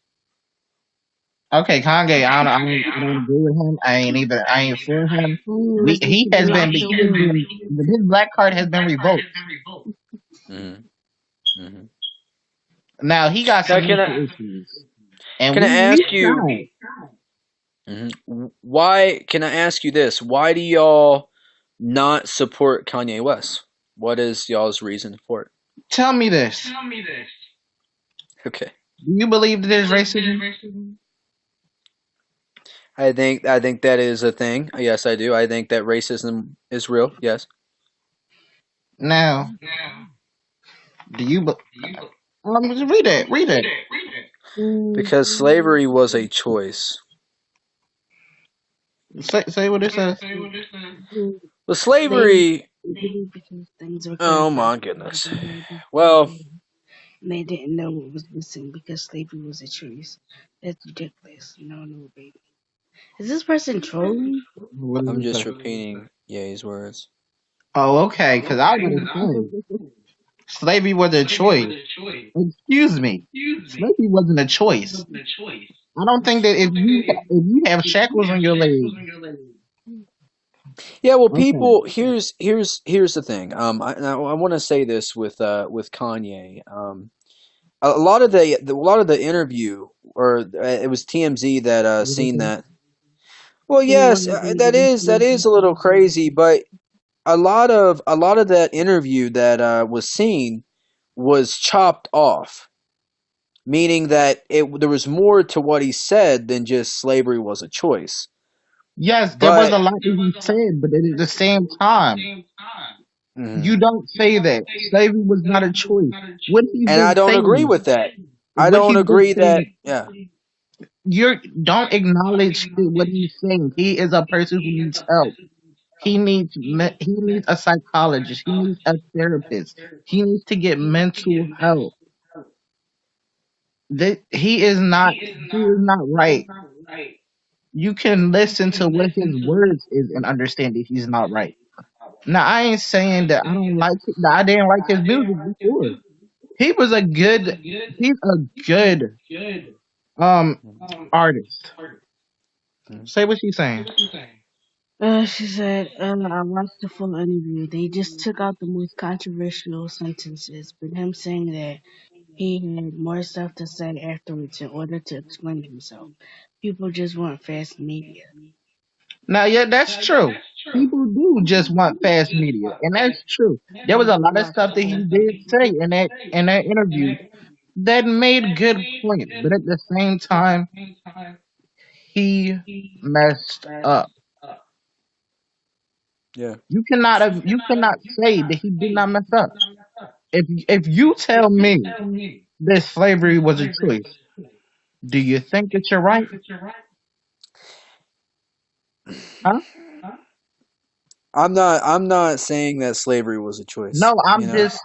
[SPEAKER 1] Okay, Kanye, I don't agree with him. I ain't for him.
[SPEAKER 2] Kanye was like
[SPEAKER 1] He
[SPEAKER 2] a
[SPEAKER 1] has
[SPEAKER 2] black
[SPEAKER 1] been,
[SPEAKER 2] sheep.
[SPEAKER 1] his black card has been revoked.
[SPEAKER 3] hmm hmm
[SPEAKER 1] Now he got
[SPEAKER 3] Now
[SPEAKER 1] some mental issues, and
[SPEAKER 3] can I
[SPEAKER 1] we
[SPEAKER 3] ask you?
[SPEAKER 1] tried.
[SPEAKER 3] Why can I ask you this? Why do y'all not support Kanye West? What is y'all's reason for it?
[SPEAKER 1] Tell me this:
[SPEAKER 3] Okay.
[SPEAKER 1] do you believe that there's racism?
[SPEAKER 3] I think that is a thing. Yes, I do. I think that racism is real. Yes.
[SPEAKER 1] Now, do you? Just read it. Read it.
[SPEAKER 2] Mm,
[SPEAKER 3] Because slavery was a choice.
[SPEAKER 1] Say what it says.
[SPEAKER 2] mm,
[SPEAKER 3] But
[SPEAKER 2] they
[SPEAKER 3] slavery,
[SPEAKER 2] believe because things were
[SPEAKER 3] oh
[SPEAKER 2] corrected
[SPEAKER 3] my
[SPEAKER 2] before
[SPEAKER 3] goodness.
[SPEAKER 2] they made this
[SPEAKER 3] Well,
[SPEAKER 2] decision. And they didn't know what was missing because slavery was a choice. That's ridiculous. No, no, baby. Is this person trolling?
[SPEAKER 1] What does
[SPEAKER 3] I'm
[SPEAKER 1] it
[SPEAKER 3] just
[SPEAKER 1] say?
[SPEAKER 3] repeating Ye's words.
[SPEAKER 1] Oh, okay, because I was going to say slavery was a choice. Excuse me, slavery wasn't a choice. I don't think that if you have shackles on your legs,
[SPEAKER 3] Yeah, well,
[SPEAKER 1] okay,
[SPEAKER 3] people, here's the thing. I want to say this with Kanye. A lot of a lot of the interview, or it was TMZ that
[SPEAKER 1] what was
[SPEAKER 3] seen
[SPEAKER 1] it?
[SPEAKER 3] that. Well,
[SPEAKER 2] They
[SPEAKER 3] yes,
[SPEAKER 2] wanted them to
[SPEAKER 3] that is a little crazy, but a lot of that interview that was seen was chopped off, meaning that there was more to what he said than just slavery was a choice.
[SPEAKER 1] Yes, there was
[SPEAKER 3] But
[SPEAKER 1] a lot that he said, but at the same time, you
[SPEAKER 3] mhm.
[SPEAKER 1] don't say that slavery was not a choice. What he's
[SPEAKER 3] And I
[SPEAKER 1] been
[SPEAKER 3] don't agree
[SPEAKER 1] saying,
[SPEAKER 3] with that. I
[SPEAKER 1] what
[SPEAKER 3] don't
[SPEAKER 1] he's been
[SPEAKER 3] agree that.
[SPEAKER 1] saying,
[SPEAKER 3] Yeah,
[SPEAKER 1] you don't acknowledge what he's saying. He is a person who needs help. He needs a psychologist. He needs a therapist. He needs to get mental help. That he is not right. You can listen to what his words is and understand that he's not right. Now I ain't saying that I don't like it, that I didn't like his music before. He was a good he's a good um artist.
[SPEAKER 3] Mhm.
[SPEAKER 1] Say what she's saying.
[SPEAKER 2] She said, I watched the full interview. They just took out the most controversial sentences, but him saying that he had more stuff to say afterwards in order to explain himself. People just want fast media.
[SPEAKER 1] Now yeah, that's true. People do just want fast media, and that's true. There was a lot of stuff that he did say in that interview that made good points, but at the same time, he messed up.
[SPEAKER 3] Yeah.
[SPEAKER 1] You cannot say that he did not mess up. If you tell me that slavery was a choice, do you think that you're right? Huh?
[SPEAKER 3] I'm not saying that slavery was a
[SPEAKER 1] No,
[SPEAKER 3] choice.
[SPEAKER 1] I'm just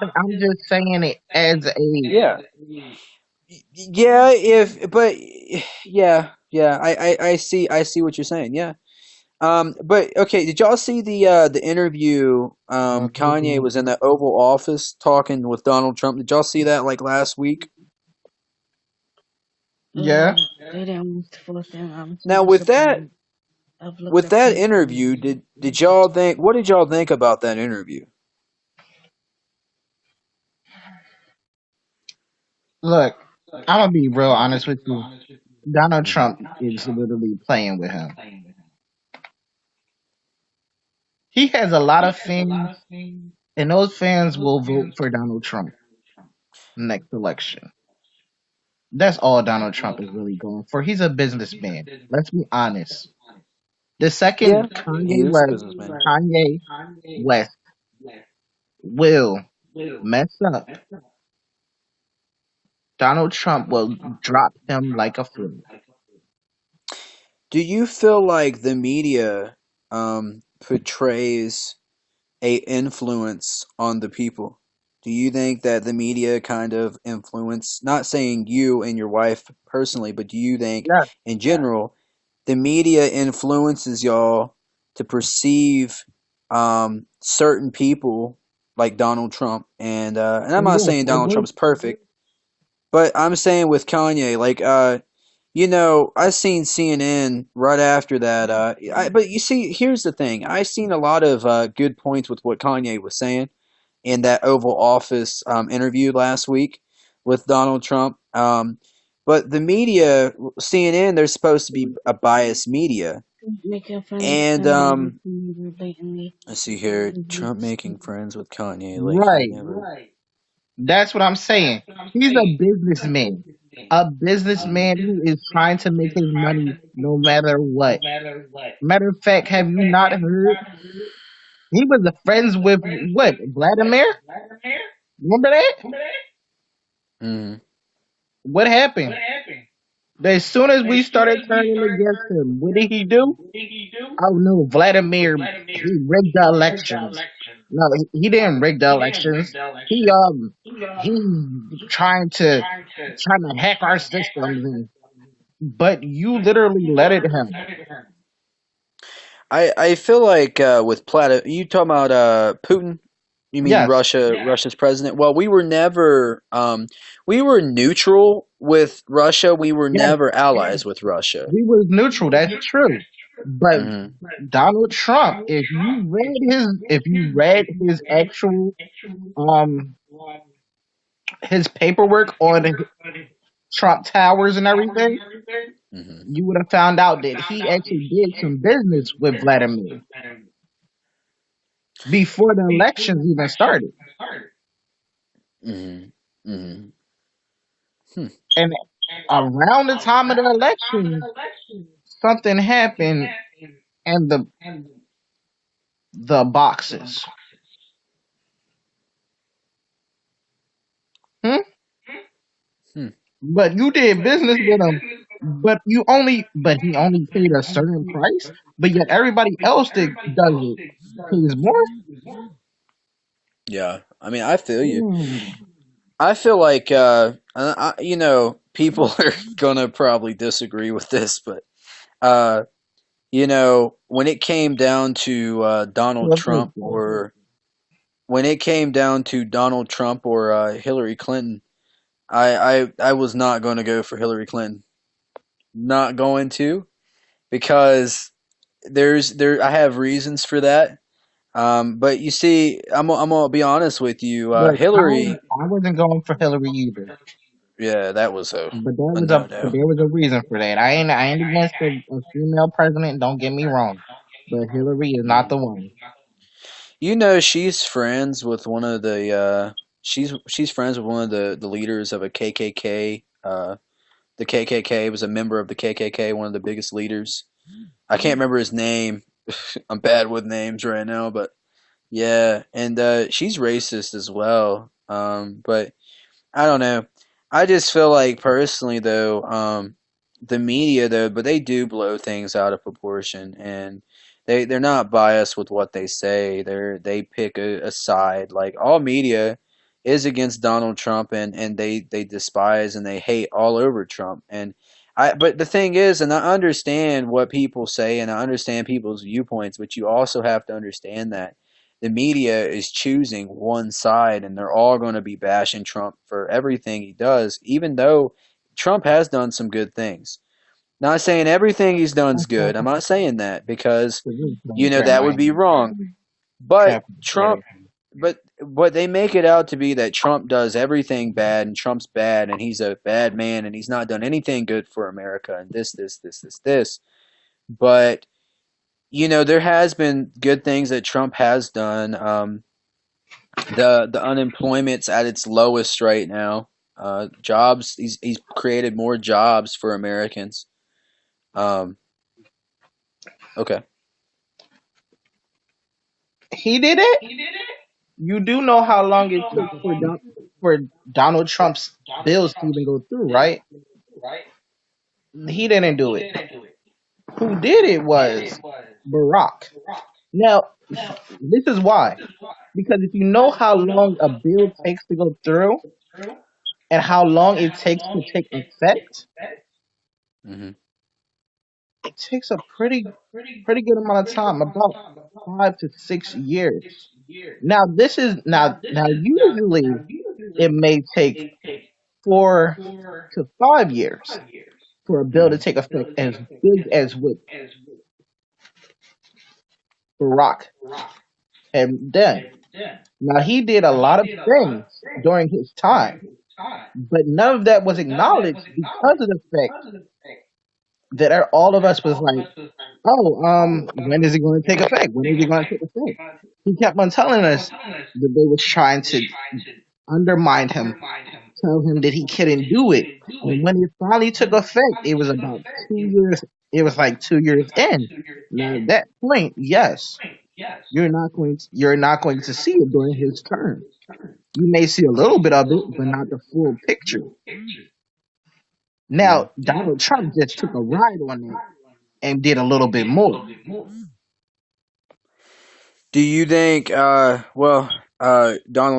[SPEAKER 1] saying it as a
[SPEAKER 3] Yeah. Yeah. Yeah. I see what you're saying. Yeah. But okay, did y'all see the interview? Kanye was in the Oval Office talking with Donald Trump. Did y'all see that like last week?
[SPEAKER 1] yeah.
[SPEAKER 2] They didn't watch the full thing. I'm
[SPEAKER 3] Now
[SPEAKER 2] super surprised. I've looked
[SPEAKER 3] with
[SPEAKER 2] up
[SPEAKER 3] that
[SPEAKER 2] his
[SPEAKER 3] interview, did y'all think? What did y'all think about that interview?
[SPEAKER 1] Look, I'm gonna be real honest with you. Donald
[SPEAKER 3] Hmm.
[SPEAKER 1] Trump is literally playing with him. He has a lot of fans, and those fans will vote for Donald Trump next election. That's all Donald Trump is really going for. He's a businessman. Let's be honest. The
[SPEAKER 3] Yeah,
[SPEAKER 1] second
[SPEAKER 3] he is a businessman.
[SPEAKER 1] Kanye West will mess up, Donald Trump will drop him like a fly.
[SPEAKER 3] Do you feel like the media portrays a influence on the people? Do you think that the media kind of influence, not saying you and your wife personally, but do you think
[SPEAKER 1] Yes,
[SPEAKER 3] in general the media influences y'all to perceive certain people like Donald Trump and I'm not
[SPEAKER 1] yes,
[SPEAKER 3] saying
[SPEAKER 1] I
[SPEAKER 3] Donald
[SPEAKER 1] do.
[SPEAKER 3] Trump's perfect, but I'm saying with Kanye, like, I seen CNN right after that. But you see, here's the thing: I seen a lot of good points with what Kanye was saying in that Oval Office interview last week with Donald Trump. But the media, CNN, they're supposed to be a biased media,
[SPEAKER 2] making friends with
[SPEAKER 3] and
[SPEAKER 2] them blatantly.
[SPEAKER 3] let's see here, Trump making friends with Kanye like he
[SPEAKER 1] Right.
[SPEAKER 3] never.
[SPEAKER 1] That's what I'm saying. He's a businessman. A businessman who is trying to make his money no matter what. Matter of fact, have you not heard? He was friends with what? Vladimir? Remember that?
[SPEAKER 3] Mm,
[SPEAKER 1] What happened? As soon as we started turning against him, what did he do? Oh no, Vladimir, he rigged the elections. No, he didn't rig the elections. He trying to hack our systems, but you literally let it him.
[SPEAKER 3] I feel like with you talking about Putin? You mean
[SPEAKER 1] Yes,
[SPEAKER 3] Russia's president? Well, we were neutral with Russia. We were
[SPEAKER 1] yes,
[SPEAKER 3] never allies with Russia.
[SPEAKER 1] we was neutral. That's true. But
[SPEAKER 3] Hmm.
[SPEAKER 1] Donald Trump, if you read his actual um his paperwork on Trump Towers and everything,
[SPEAKER 3] Hmm.
[SPEAKER 1] you would have found out that he actually did some business with Vladimir before the elections even started.
[SPEAKER 3] Hmm. Hmm. Hmm.
[SPEAKER 1] And around the time of the election, something happened and the boxes. Hmm?
[SPEAKER 3] Hmm.
[SPEAKER 1] But you did business with him, but he only paid a certain price. But yet everybody else that does it pays more.
[SPEAKER 3] Yeah, I mean, I feel you.
[SPEAKER 1] Hmm.
[SPEAKER 3] I feel like people are gonna probably disagree with this, but uh, when it came down to Donald
[SPEAKER 1] What's
[SPEAKER 3] Trump
[SPEAKER 1] this?
[SPEAKER 3] or when it came down to Donald Trump or Hillary Clinton, I was not going to go for Hillary Clinton. Not going to because there I have reasons for that. But you see, I'm gonna be honest with you.
[SPEAKER 1] Look,
[SPEAKER 3] Hillary,
[SPEAKER 1] I wasn't going for Hillary either,
[SPEAKER 3] yeah, that was a no
[SPEAKER 1] but
[SPEAKER 3] no.
[SPEAKER 1] there was a reason for that. I ain't against a female president. Don't get me wrong, but Hillary is not the one.
[SPEAKER 3] She's friends with one of the she's friends with one of the leaders of a KKK. The KKK was a member of the KKK, one of the biggest leaders. I can't remember his name. I'm bad with names right now, but yeah, and she's racist as well. But I don't know. I just feel like personally though, the media though, but they do blow things out of proportion, and they're not biased with what they say. They pick a side. Like all media is against Donald Trump, and they despise and they hate all over Trump. And but the thing is, and I understand what people say, and I understand people's viewpoints, but you also have to understand that the media is choosing one side and they're all going to be bashing Trump for everything he does, even though Trump has done some good things. Not saying everything he's done is good. I'm not saying that because,
[SPEAKER 1] Grab
[SPEAKER 3] that
[SPEAKER 1] my
[SPEAKER 3] would be wrong. But Trump, but they make it out to be that Trump does everything bad and Trump's bad and he's a bad man and he's not done anything good for America and this. But there has been good things that Trump has done. The unemployment's at its lowest right now. Jobs he's created more jobs for Americans. Um, okay.
[SPEAKER 1] He did it. You do know how long it took for Donald Trump's bills to even go through, right? He didn't do it. Who did it was Barack. Now, this is why. Because if you know how long a bill takes to go through and how long it takes to take effect,
[SPEAKER 3] Hmm.
[SPEAKER 1] it takes a pretty good amount of time, about 5 to 6 years. Now usually it may take 4 to 5 years for a bill to take effect as big as what Barack had done. Now he did a lot of things during his time, but none of that was acknowledged because of the fact that all of us was like, "Oh, when is it going to take effect? When is it going to take effect?" He kept on telling us that they was trying to undermine him, tell him that he couldn't do it, and when it finally took effect, it was about 2 years. It was like 2 years in. Now at that point, yes, you're not going to see it during his term. You may see a little bit of it, but not the full picture.
[SPEAKER 3] Hmm.
[SPEAKER 1] Now, Donald Trump just took a ride on it and did a little bit more.
[SPEAKER 3] Do you think? Donald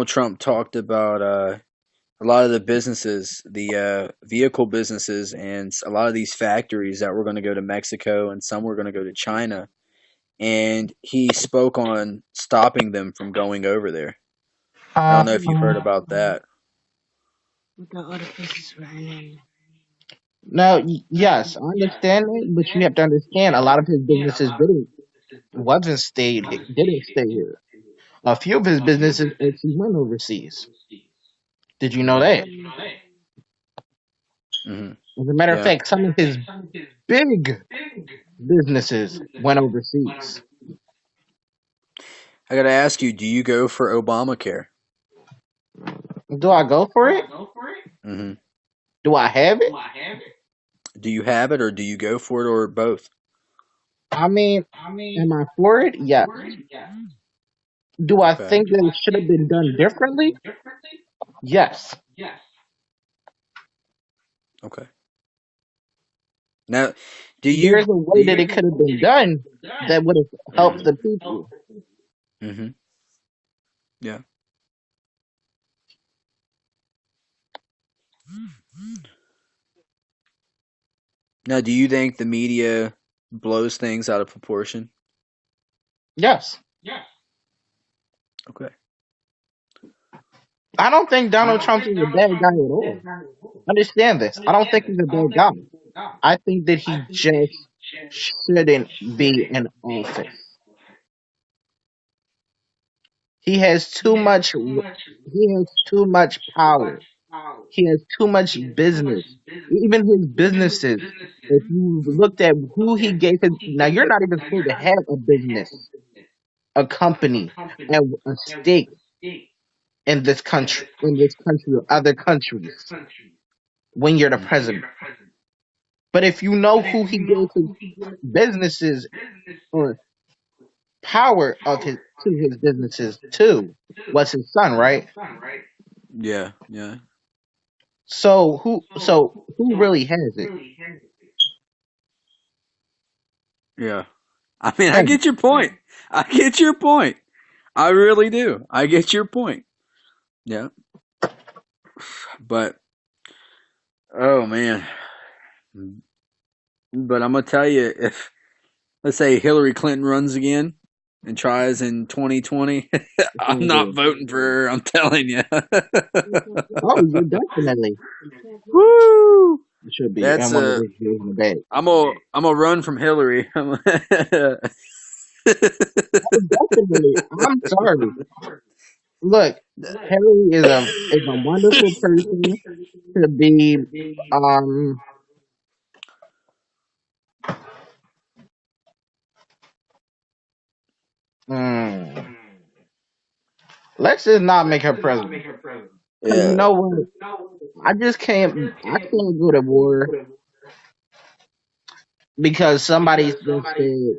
[SPEAKER 3] Trump talked about a lot of the businesses, the vehicle businesses, and a lot of these factories that were going to go to Mexico and some were going to go to China. and he spoke on stopping them from going over there. I
[SPEAKER 1] Uh,
[SPEAKER 3] don't know if you've heard about that.
[SPEAKER 2] What the other places right now?
[SPEAKER 1] no, yes, I understand it, but you have to understand a lot of his businesses didn't stay here. A few of his businesses actually went overseas. Did you know that?
[SPEAKER 3] Hmm.
[SPEAKER 1] As a matter of
[SPEAKER 3] Yeah,
[SPEAKER 1] fact, some of his big businesses went overseas.
[SPEAKER 3] I gotta ask you: do you go for Obamacare?
[SPEAKER 1] Do I go for it?
[SPEAKER 3] Hmm.
[SPEAKER 1] Do I have it?
[SPEAKER 3] Do you have it, or do you go for it, or both?
[SPEAKER 1] I mean, am I for it? Yes. Do I
[SPEAKER 3] Okay.
[SPEAKER 1] think that it should have been done differently? Yes.
[SPEAKER 3] Okay. Now, do
[SPEAKER 1] There
[SPEAKER 3] you
[SPEAKER 1] is a
[SPEAKER 3] do
[SPEAKER 1] way that
[SPEAKER 3] you?
[SPEAKER 1] it could have been done that would have helped the people.
[SPEAKER 3] Hmm. Yeah. Now, do you think the media blows things out of proportion?
[SPEAKER 1] Yes.
[SPEAKER 3] Okay.
[SPEAKER 1] I don't think Donald Trump is a bad guy at all. Understand this. I don't think he's a bad guy. I think that he just shouldn't be in office. He has too much. He has too much power. He has too much business. Even his businesses. If you looked at who he gave his, now you're not even supposed to have a business, a company, and a stake in this country or other countries when you're the
[SPEAKER 3] Mhm.
[SPEAKER 1] president. But if you know who he gave his businesses or power of his to his businesses to, was his son, right?
[SPEAKER 3] Yeah. Yeah.
[SPEAKER 1] So who really has it?
[SPEAKER 3] Yeah. I mean, I
[SPEAKER 1] Him.
[SPEAKER 3] get your point. I get your point. I really do. I get your point. Yeah. But oh man. But I'm gonna tell you, if let's say Hillary Clinton runs again and tries in 2020,
[SPEAKER 1] It's
[SPEAKER 3] I'm
[SPEAKER 1] gonna
[SPEAKER 3] not
[SPEAKER 1] be.
[SPEAKER 3] voting for her. I'm telling you.
[SPEAKER 1] Oh, you definitely
[SPEAKER 3] Woo!
[SPEAKER 1] should be.
[SPEAKER 3] That's
[SPEAKER 1] And one of those days in the bag.
[SPEAKER 3] I'm a run from Hillary.
[SPEAKER 1] Oh, definitely. I'm sorry. Look, Harry is a wonderful person to be. Um, mm, let's just not make her president. Cause you
[SPEAKER 3] Yeah.
[SPEAKER 1] know what? I can't go to war because somebody just said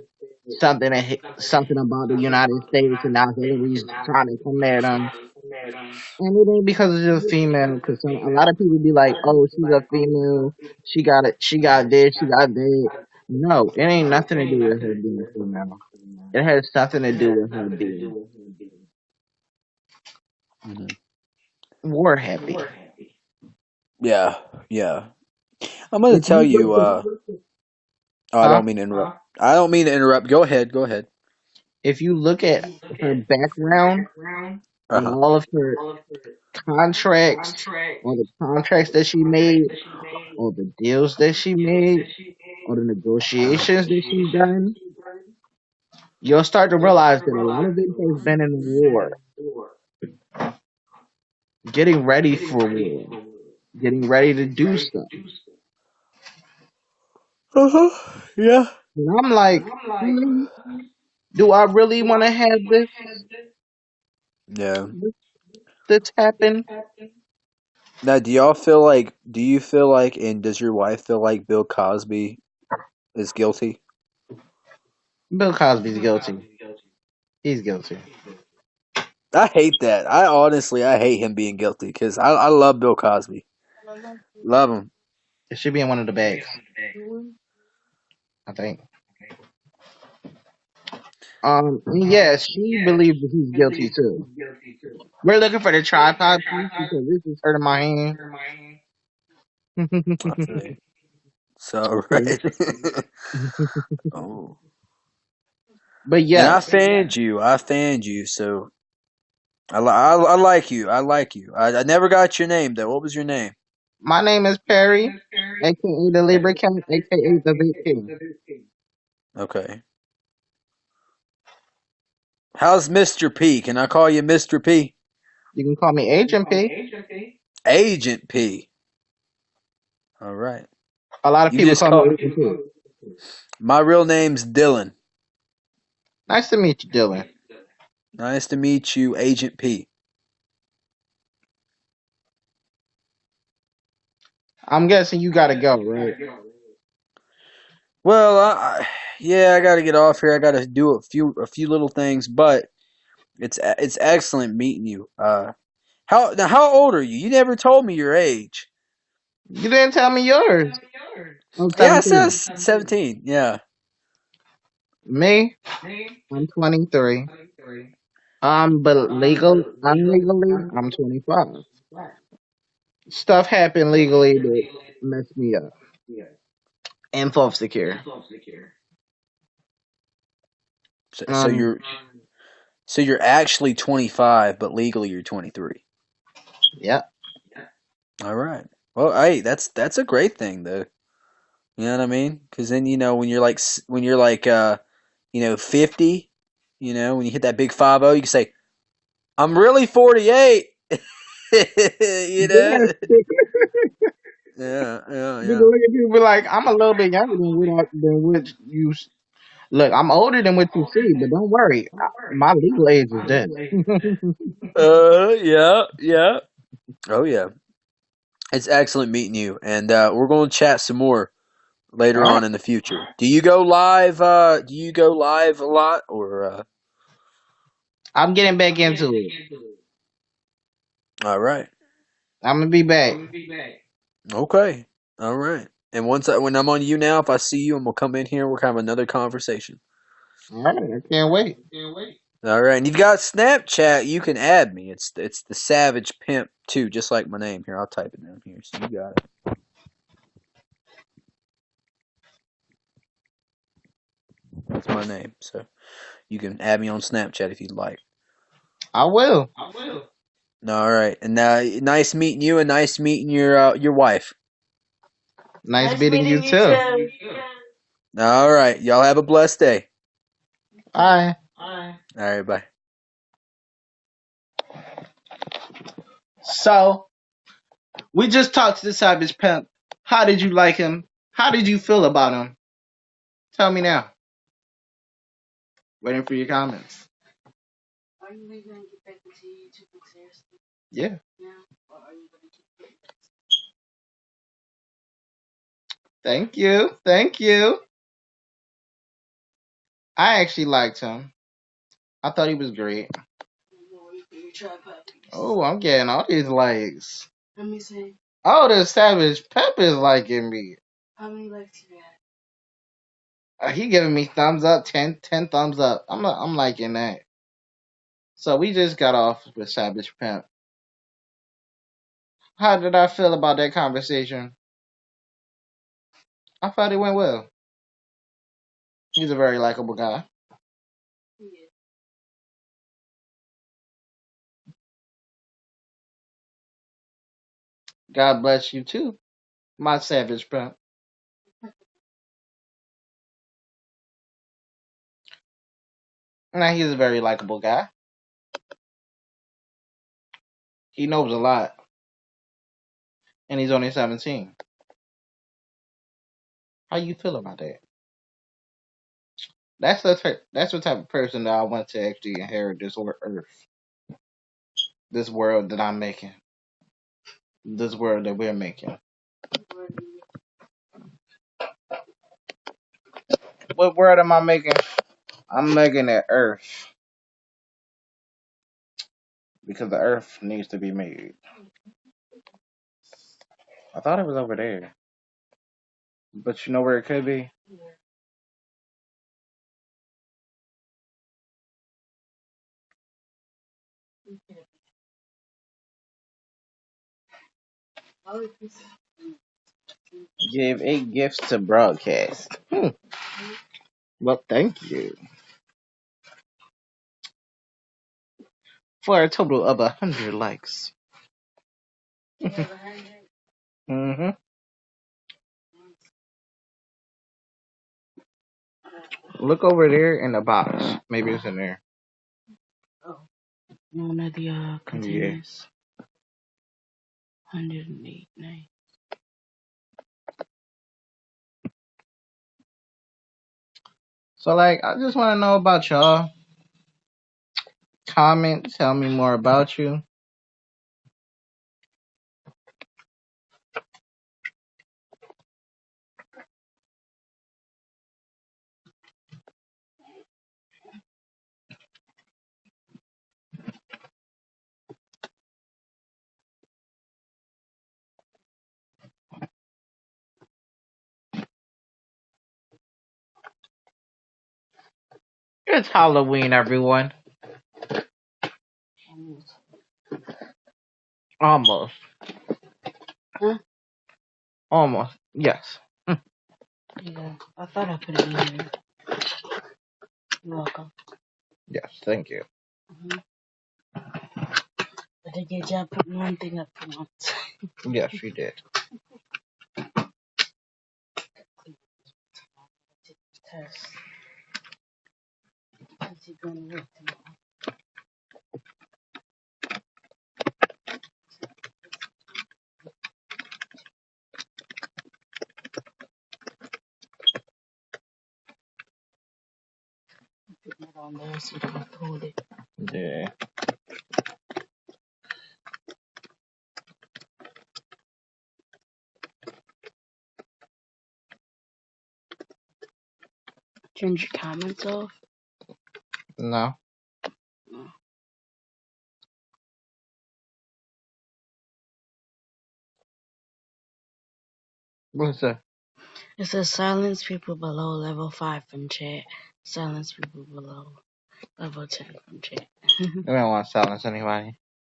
[SPEAKER 1] something about the United States and now Hillary's trying to come at them. And it ain't because it's just female. Cause a lot of people be like, "Oh, she's a female. She got it. She got this. She got that." No, it ain't nothing to do with her being a female. It has something to do with her being
[SPEAKER 3] Hmm.
[SPEAKER 1] war happy.
[SPEAKER 3] Yeah. Yeah. I'm gonna
[SPEAKER 1] If
[SPEAKER 3] tell
[SPEAKER 1] you look
[SPEAKER 3] you.
[SPEAKER 1] at,
[SPEAKER 3] Oh, I
[SPEAKER 1] huh?
[SPEAKER 3] don't mean to interrupt. I don't mean to interrupt. Go ahead. Go ahead.
[SPEAKER 1] If you look at her background
[SPEAKER 3] Uh
[SPEAKER 1] and
[SPEAKER 3] huh.
[SPEAKER 1] all of her contracts, all the contracts that she made, all the deals that she made, all the negotiations that she's done, you'll start to realize that a lot of it has been in war, getting ready for war, getting ready to do stuff.
[SPEAKER 3] Uh huh. Yeah.
[SPEAKER 1] And I'm like, hmm, do I really want to have
[SPEAKER 3] Yeah.
[SPEAKER 1] this happen?
[SPEAKER 3] Now, do y'all feel like? Do you feel like? And does your wife feel like Bill Cosby is guilty?
[SPEAKER 1] Bill Cosby's guilty. He's guilty.
[SPEAKER 3] I hate that. I hate him being guilty because I love Bill Cosby. Love him.
[SPEAKER 1] It should be in one of the bags, I think. And yeah, she believes that he's guilty too. We're looking for the tripod piece because this is hurting my hand.
[SPEAKER 3] I feel you. So
[SPEAKER 1] Okay.
[SPEAKER 3] right. Oh.
[SPEAKER 1] But
[SPEAKER 3] And I
[SPEAKER 1] yes,
[SPEAKER 3] fanned you. I fanned you. So I like you. I like you. I never got your name though. What was your name?
[SPEAKER 1] my name is Perry, aka the Libra King, aka the Vape King.
[SPEAKER 3] Okay. How's Mr. P? Can I call you Mr. P?
[SPEAKER 1] You can call me Agent P.
[SPEAKER 3] Agent P. All right.
[SPEAKER 1] A lot of
[SPEAKER 3] You
[SPEAKER 1] people
[SPEAKER 3] just
[SPEAKER 1] call me
[SPEAKER 3] call.
[SPEAKER 1] Agent P.
[SPEAKER 3] My real name's Dylan.
[SPEAKER 1] Nice to meet you, Dylan.
[SPEAKER 3] Nice to meet you, Agent P.
[SPEAKER 1] I'm guessing you gotta go, right?
[SPEAKER 3] Well, yeah, I got to get off here. I got to do a few little things, but it's excellent meeting you. How old are you? You never told me your age.
[SPEAKER 1] You didn't tell me yours. I'm
[SPEAKER 3] Yeah, it says
[SPEAKER 1] 17.
[SPEAKER 3] 17. Yeah.
[SPEAKER 1] Me, I'm 23. But unlegally, I'm 25. Stuff happened legally that messed me up. Info secure.
[SPEAKER 3] So, so
[SPEAKER 1] Um,
[SPEAKER 3] you're so you're actually 25, but legally you're 23.
[SPEAKER 1] yep.
[SPEAKER 3] All right. Well, hey, that's a great thing though. You know what I mean? Because then when you're like 50, when you hit that big 50, you can say, "I'm really 48." you know?
[SPEAKER 1] Yes.
[SPEAKER 3] Yeah, yeah,
[SPEAKER 1] You
[SPEAKER 3] yeah.
[SPEAKER 1] can look at people like, I'm a little bit younger than what look. I'm older than what you see, but don't worry, my legal age is this.
[SPEAKER 3] Yeah, yeah. Oh yeah. It's excellent meeting you, and we're going to chat some more
[SPEAKER 1] All
[SPEAKER 3] later
[SPEAKER 1] right,
[SPEAKER 3] on in the future. Do you go live? Do you go live a lot, or?
[SPEAKER 1] I'm getting back into it.
[SPEAKER 3] All right.
[SPEAKER 1] I'm gonna be back.
[SPEAKER 3] Okay. All right. And when I'm on you now, if I see you, I'm gonna come in here. We'll have another conversation.
[SPEAKER 1] All right, I can't wait.
[SPEAKER 3] All right. And you've got Snapchat. You can add me. It's the Savage Pimp too, just like my name. Here, I'll type it down here. So you got it. That's my name. So you can add me on Snapchat if you'd like.
[SPEAKER 1] I will.
[SPEAKER 3] All right. And nice meeting you, and nice meeting your wife.
[SPEAKER 1] Nice meeting you too.
[SPEAKER 3] All right. Y'all have a blessed day.
[SPEAKER 1] Bye.
[SPEAKER 3] All right. Bye.
[SPEAKER 1] So we just talked to the Savage Pimp. How did you like him? How did you feel about him? Tell me now. Waiting for your comments.
[SPEAKER 2] Are you really gonna get back into YouTube seriously
[SPEAKER 1] Yeah.
[SPEAKER 2] now, or are you gonna keep it?
[SPEAKER 1] Thank you. Thank you. I actually liked him. I thought he was great.
[SPEAKER 2] You try puppies.
[SPEAKER 1] Oh, I'm getting all these likes.
[SPEAKER 2] Let me see.
[SPEAKER 1] Oh, the Savage Pep is liking me.
[SPEAKER 2] How many likes you got?
[SPEAKER 1] He giving me thumbs up, 10 thumbs up. I'm liking that. So we just got off with Savage Pimp. How did I feel about that conversation? I thought it went well. He's a very likable guy.
[SPEAKER 2] Yeah.
[SPEAKER 1] God bless you too, my Savage Pimp. Now he's a very likable guy. He knows a lot, and he's only 17. How you feel about that? That's the type of person that I want to actually inherit this earth, this world that I'm making, this world that we're making. What world am I making? I'm making it Earth because the Earth needs to be made. I thought it was over there, but you know where it could be? Give 8 gifts to broadcast. Well, thank you. for a total of 100 likes. Mm-hmm. Look over there in the box. Maybe it's in there.
[SPEAKER 2] Oh, one of the
[SPEAKER 1] Yeah.
[SPEAKER 2] containers. 108 nice.
[SPEAKER 1] So, like, I just want to know about y'all. Comment, tell me more about you. It's Halloween, everyone. Almost.
[SPEAKER 2] Huh?
[SPEAKER 1] Almost. Yes.
[SPEAKER 2] Yeah, I thought I put it in there. You're welcome.
[SPEAKER 1] Yes, thank you.
[SPEAKER 2] Mm-hmm. I did get job putting one thing up for once.
[SPEAKER 1] Yes, you did.
[SPEAKER 2] Test. Is he going to work tomorrow? Putting it on there so they don't hold it.
[SPEAKER 1] Yeah.
[SPEAKER 2] Turn your comments off.
[SPEAKER 1] No.
[SPEAKER 2] Oh.
[SPEAKER 1] What's that?
[SPEAKER 2] It says silence people below level 5 from chat. Silence people below level 10 from chat.
[SPEAKER 1] We don't want to silence anybody.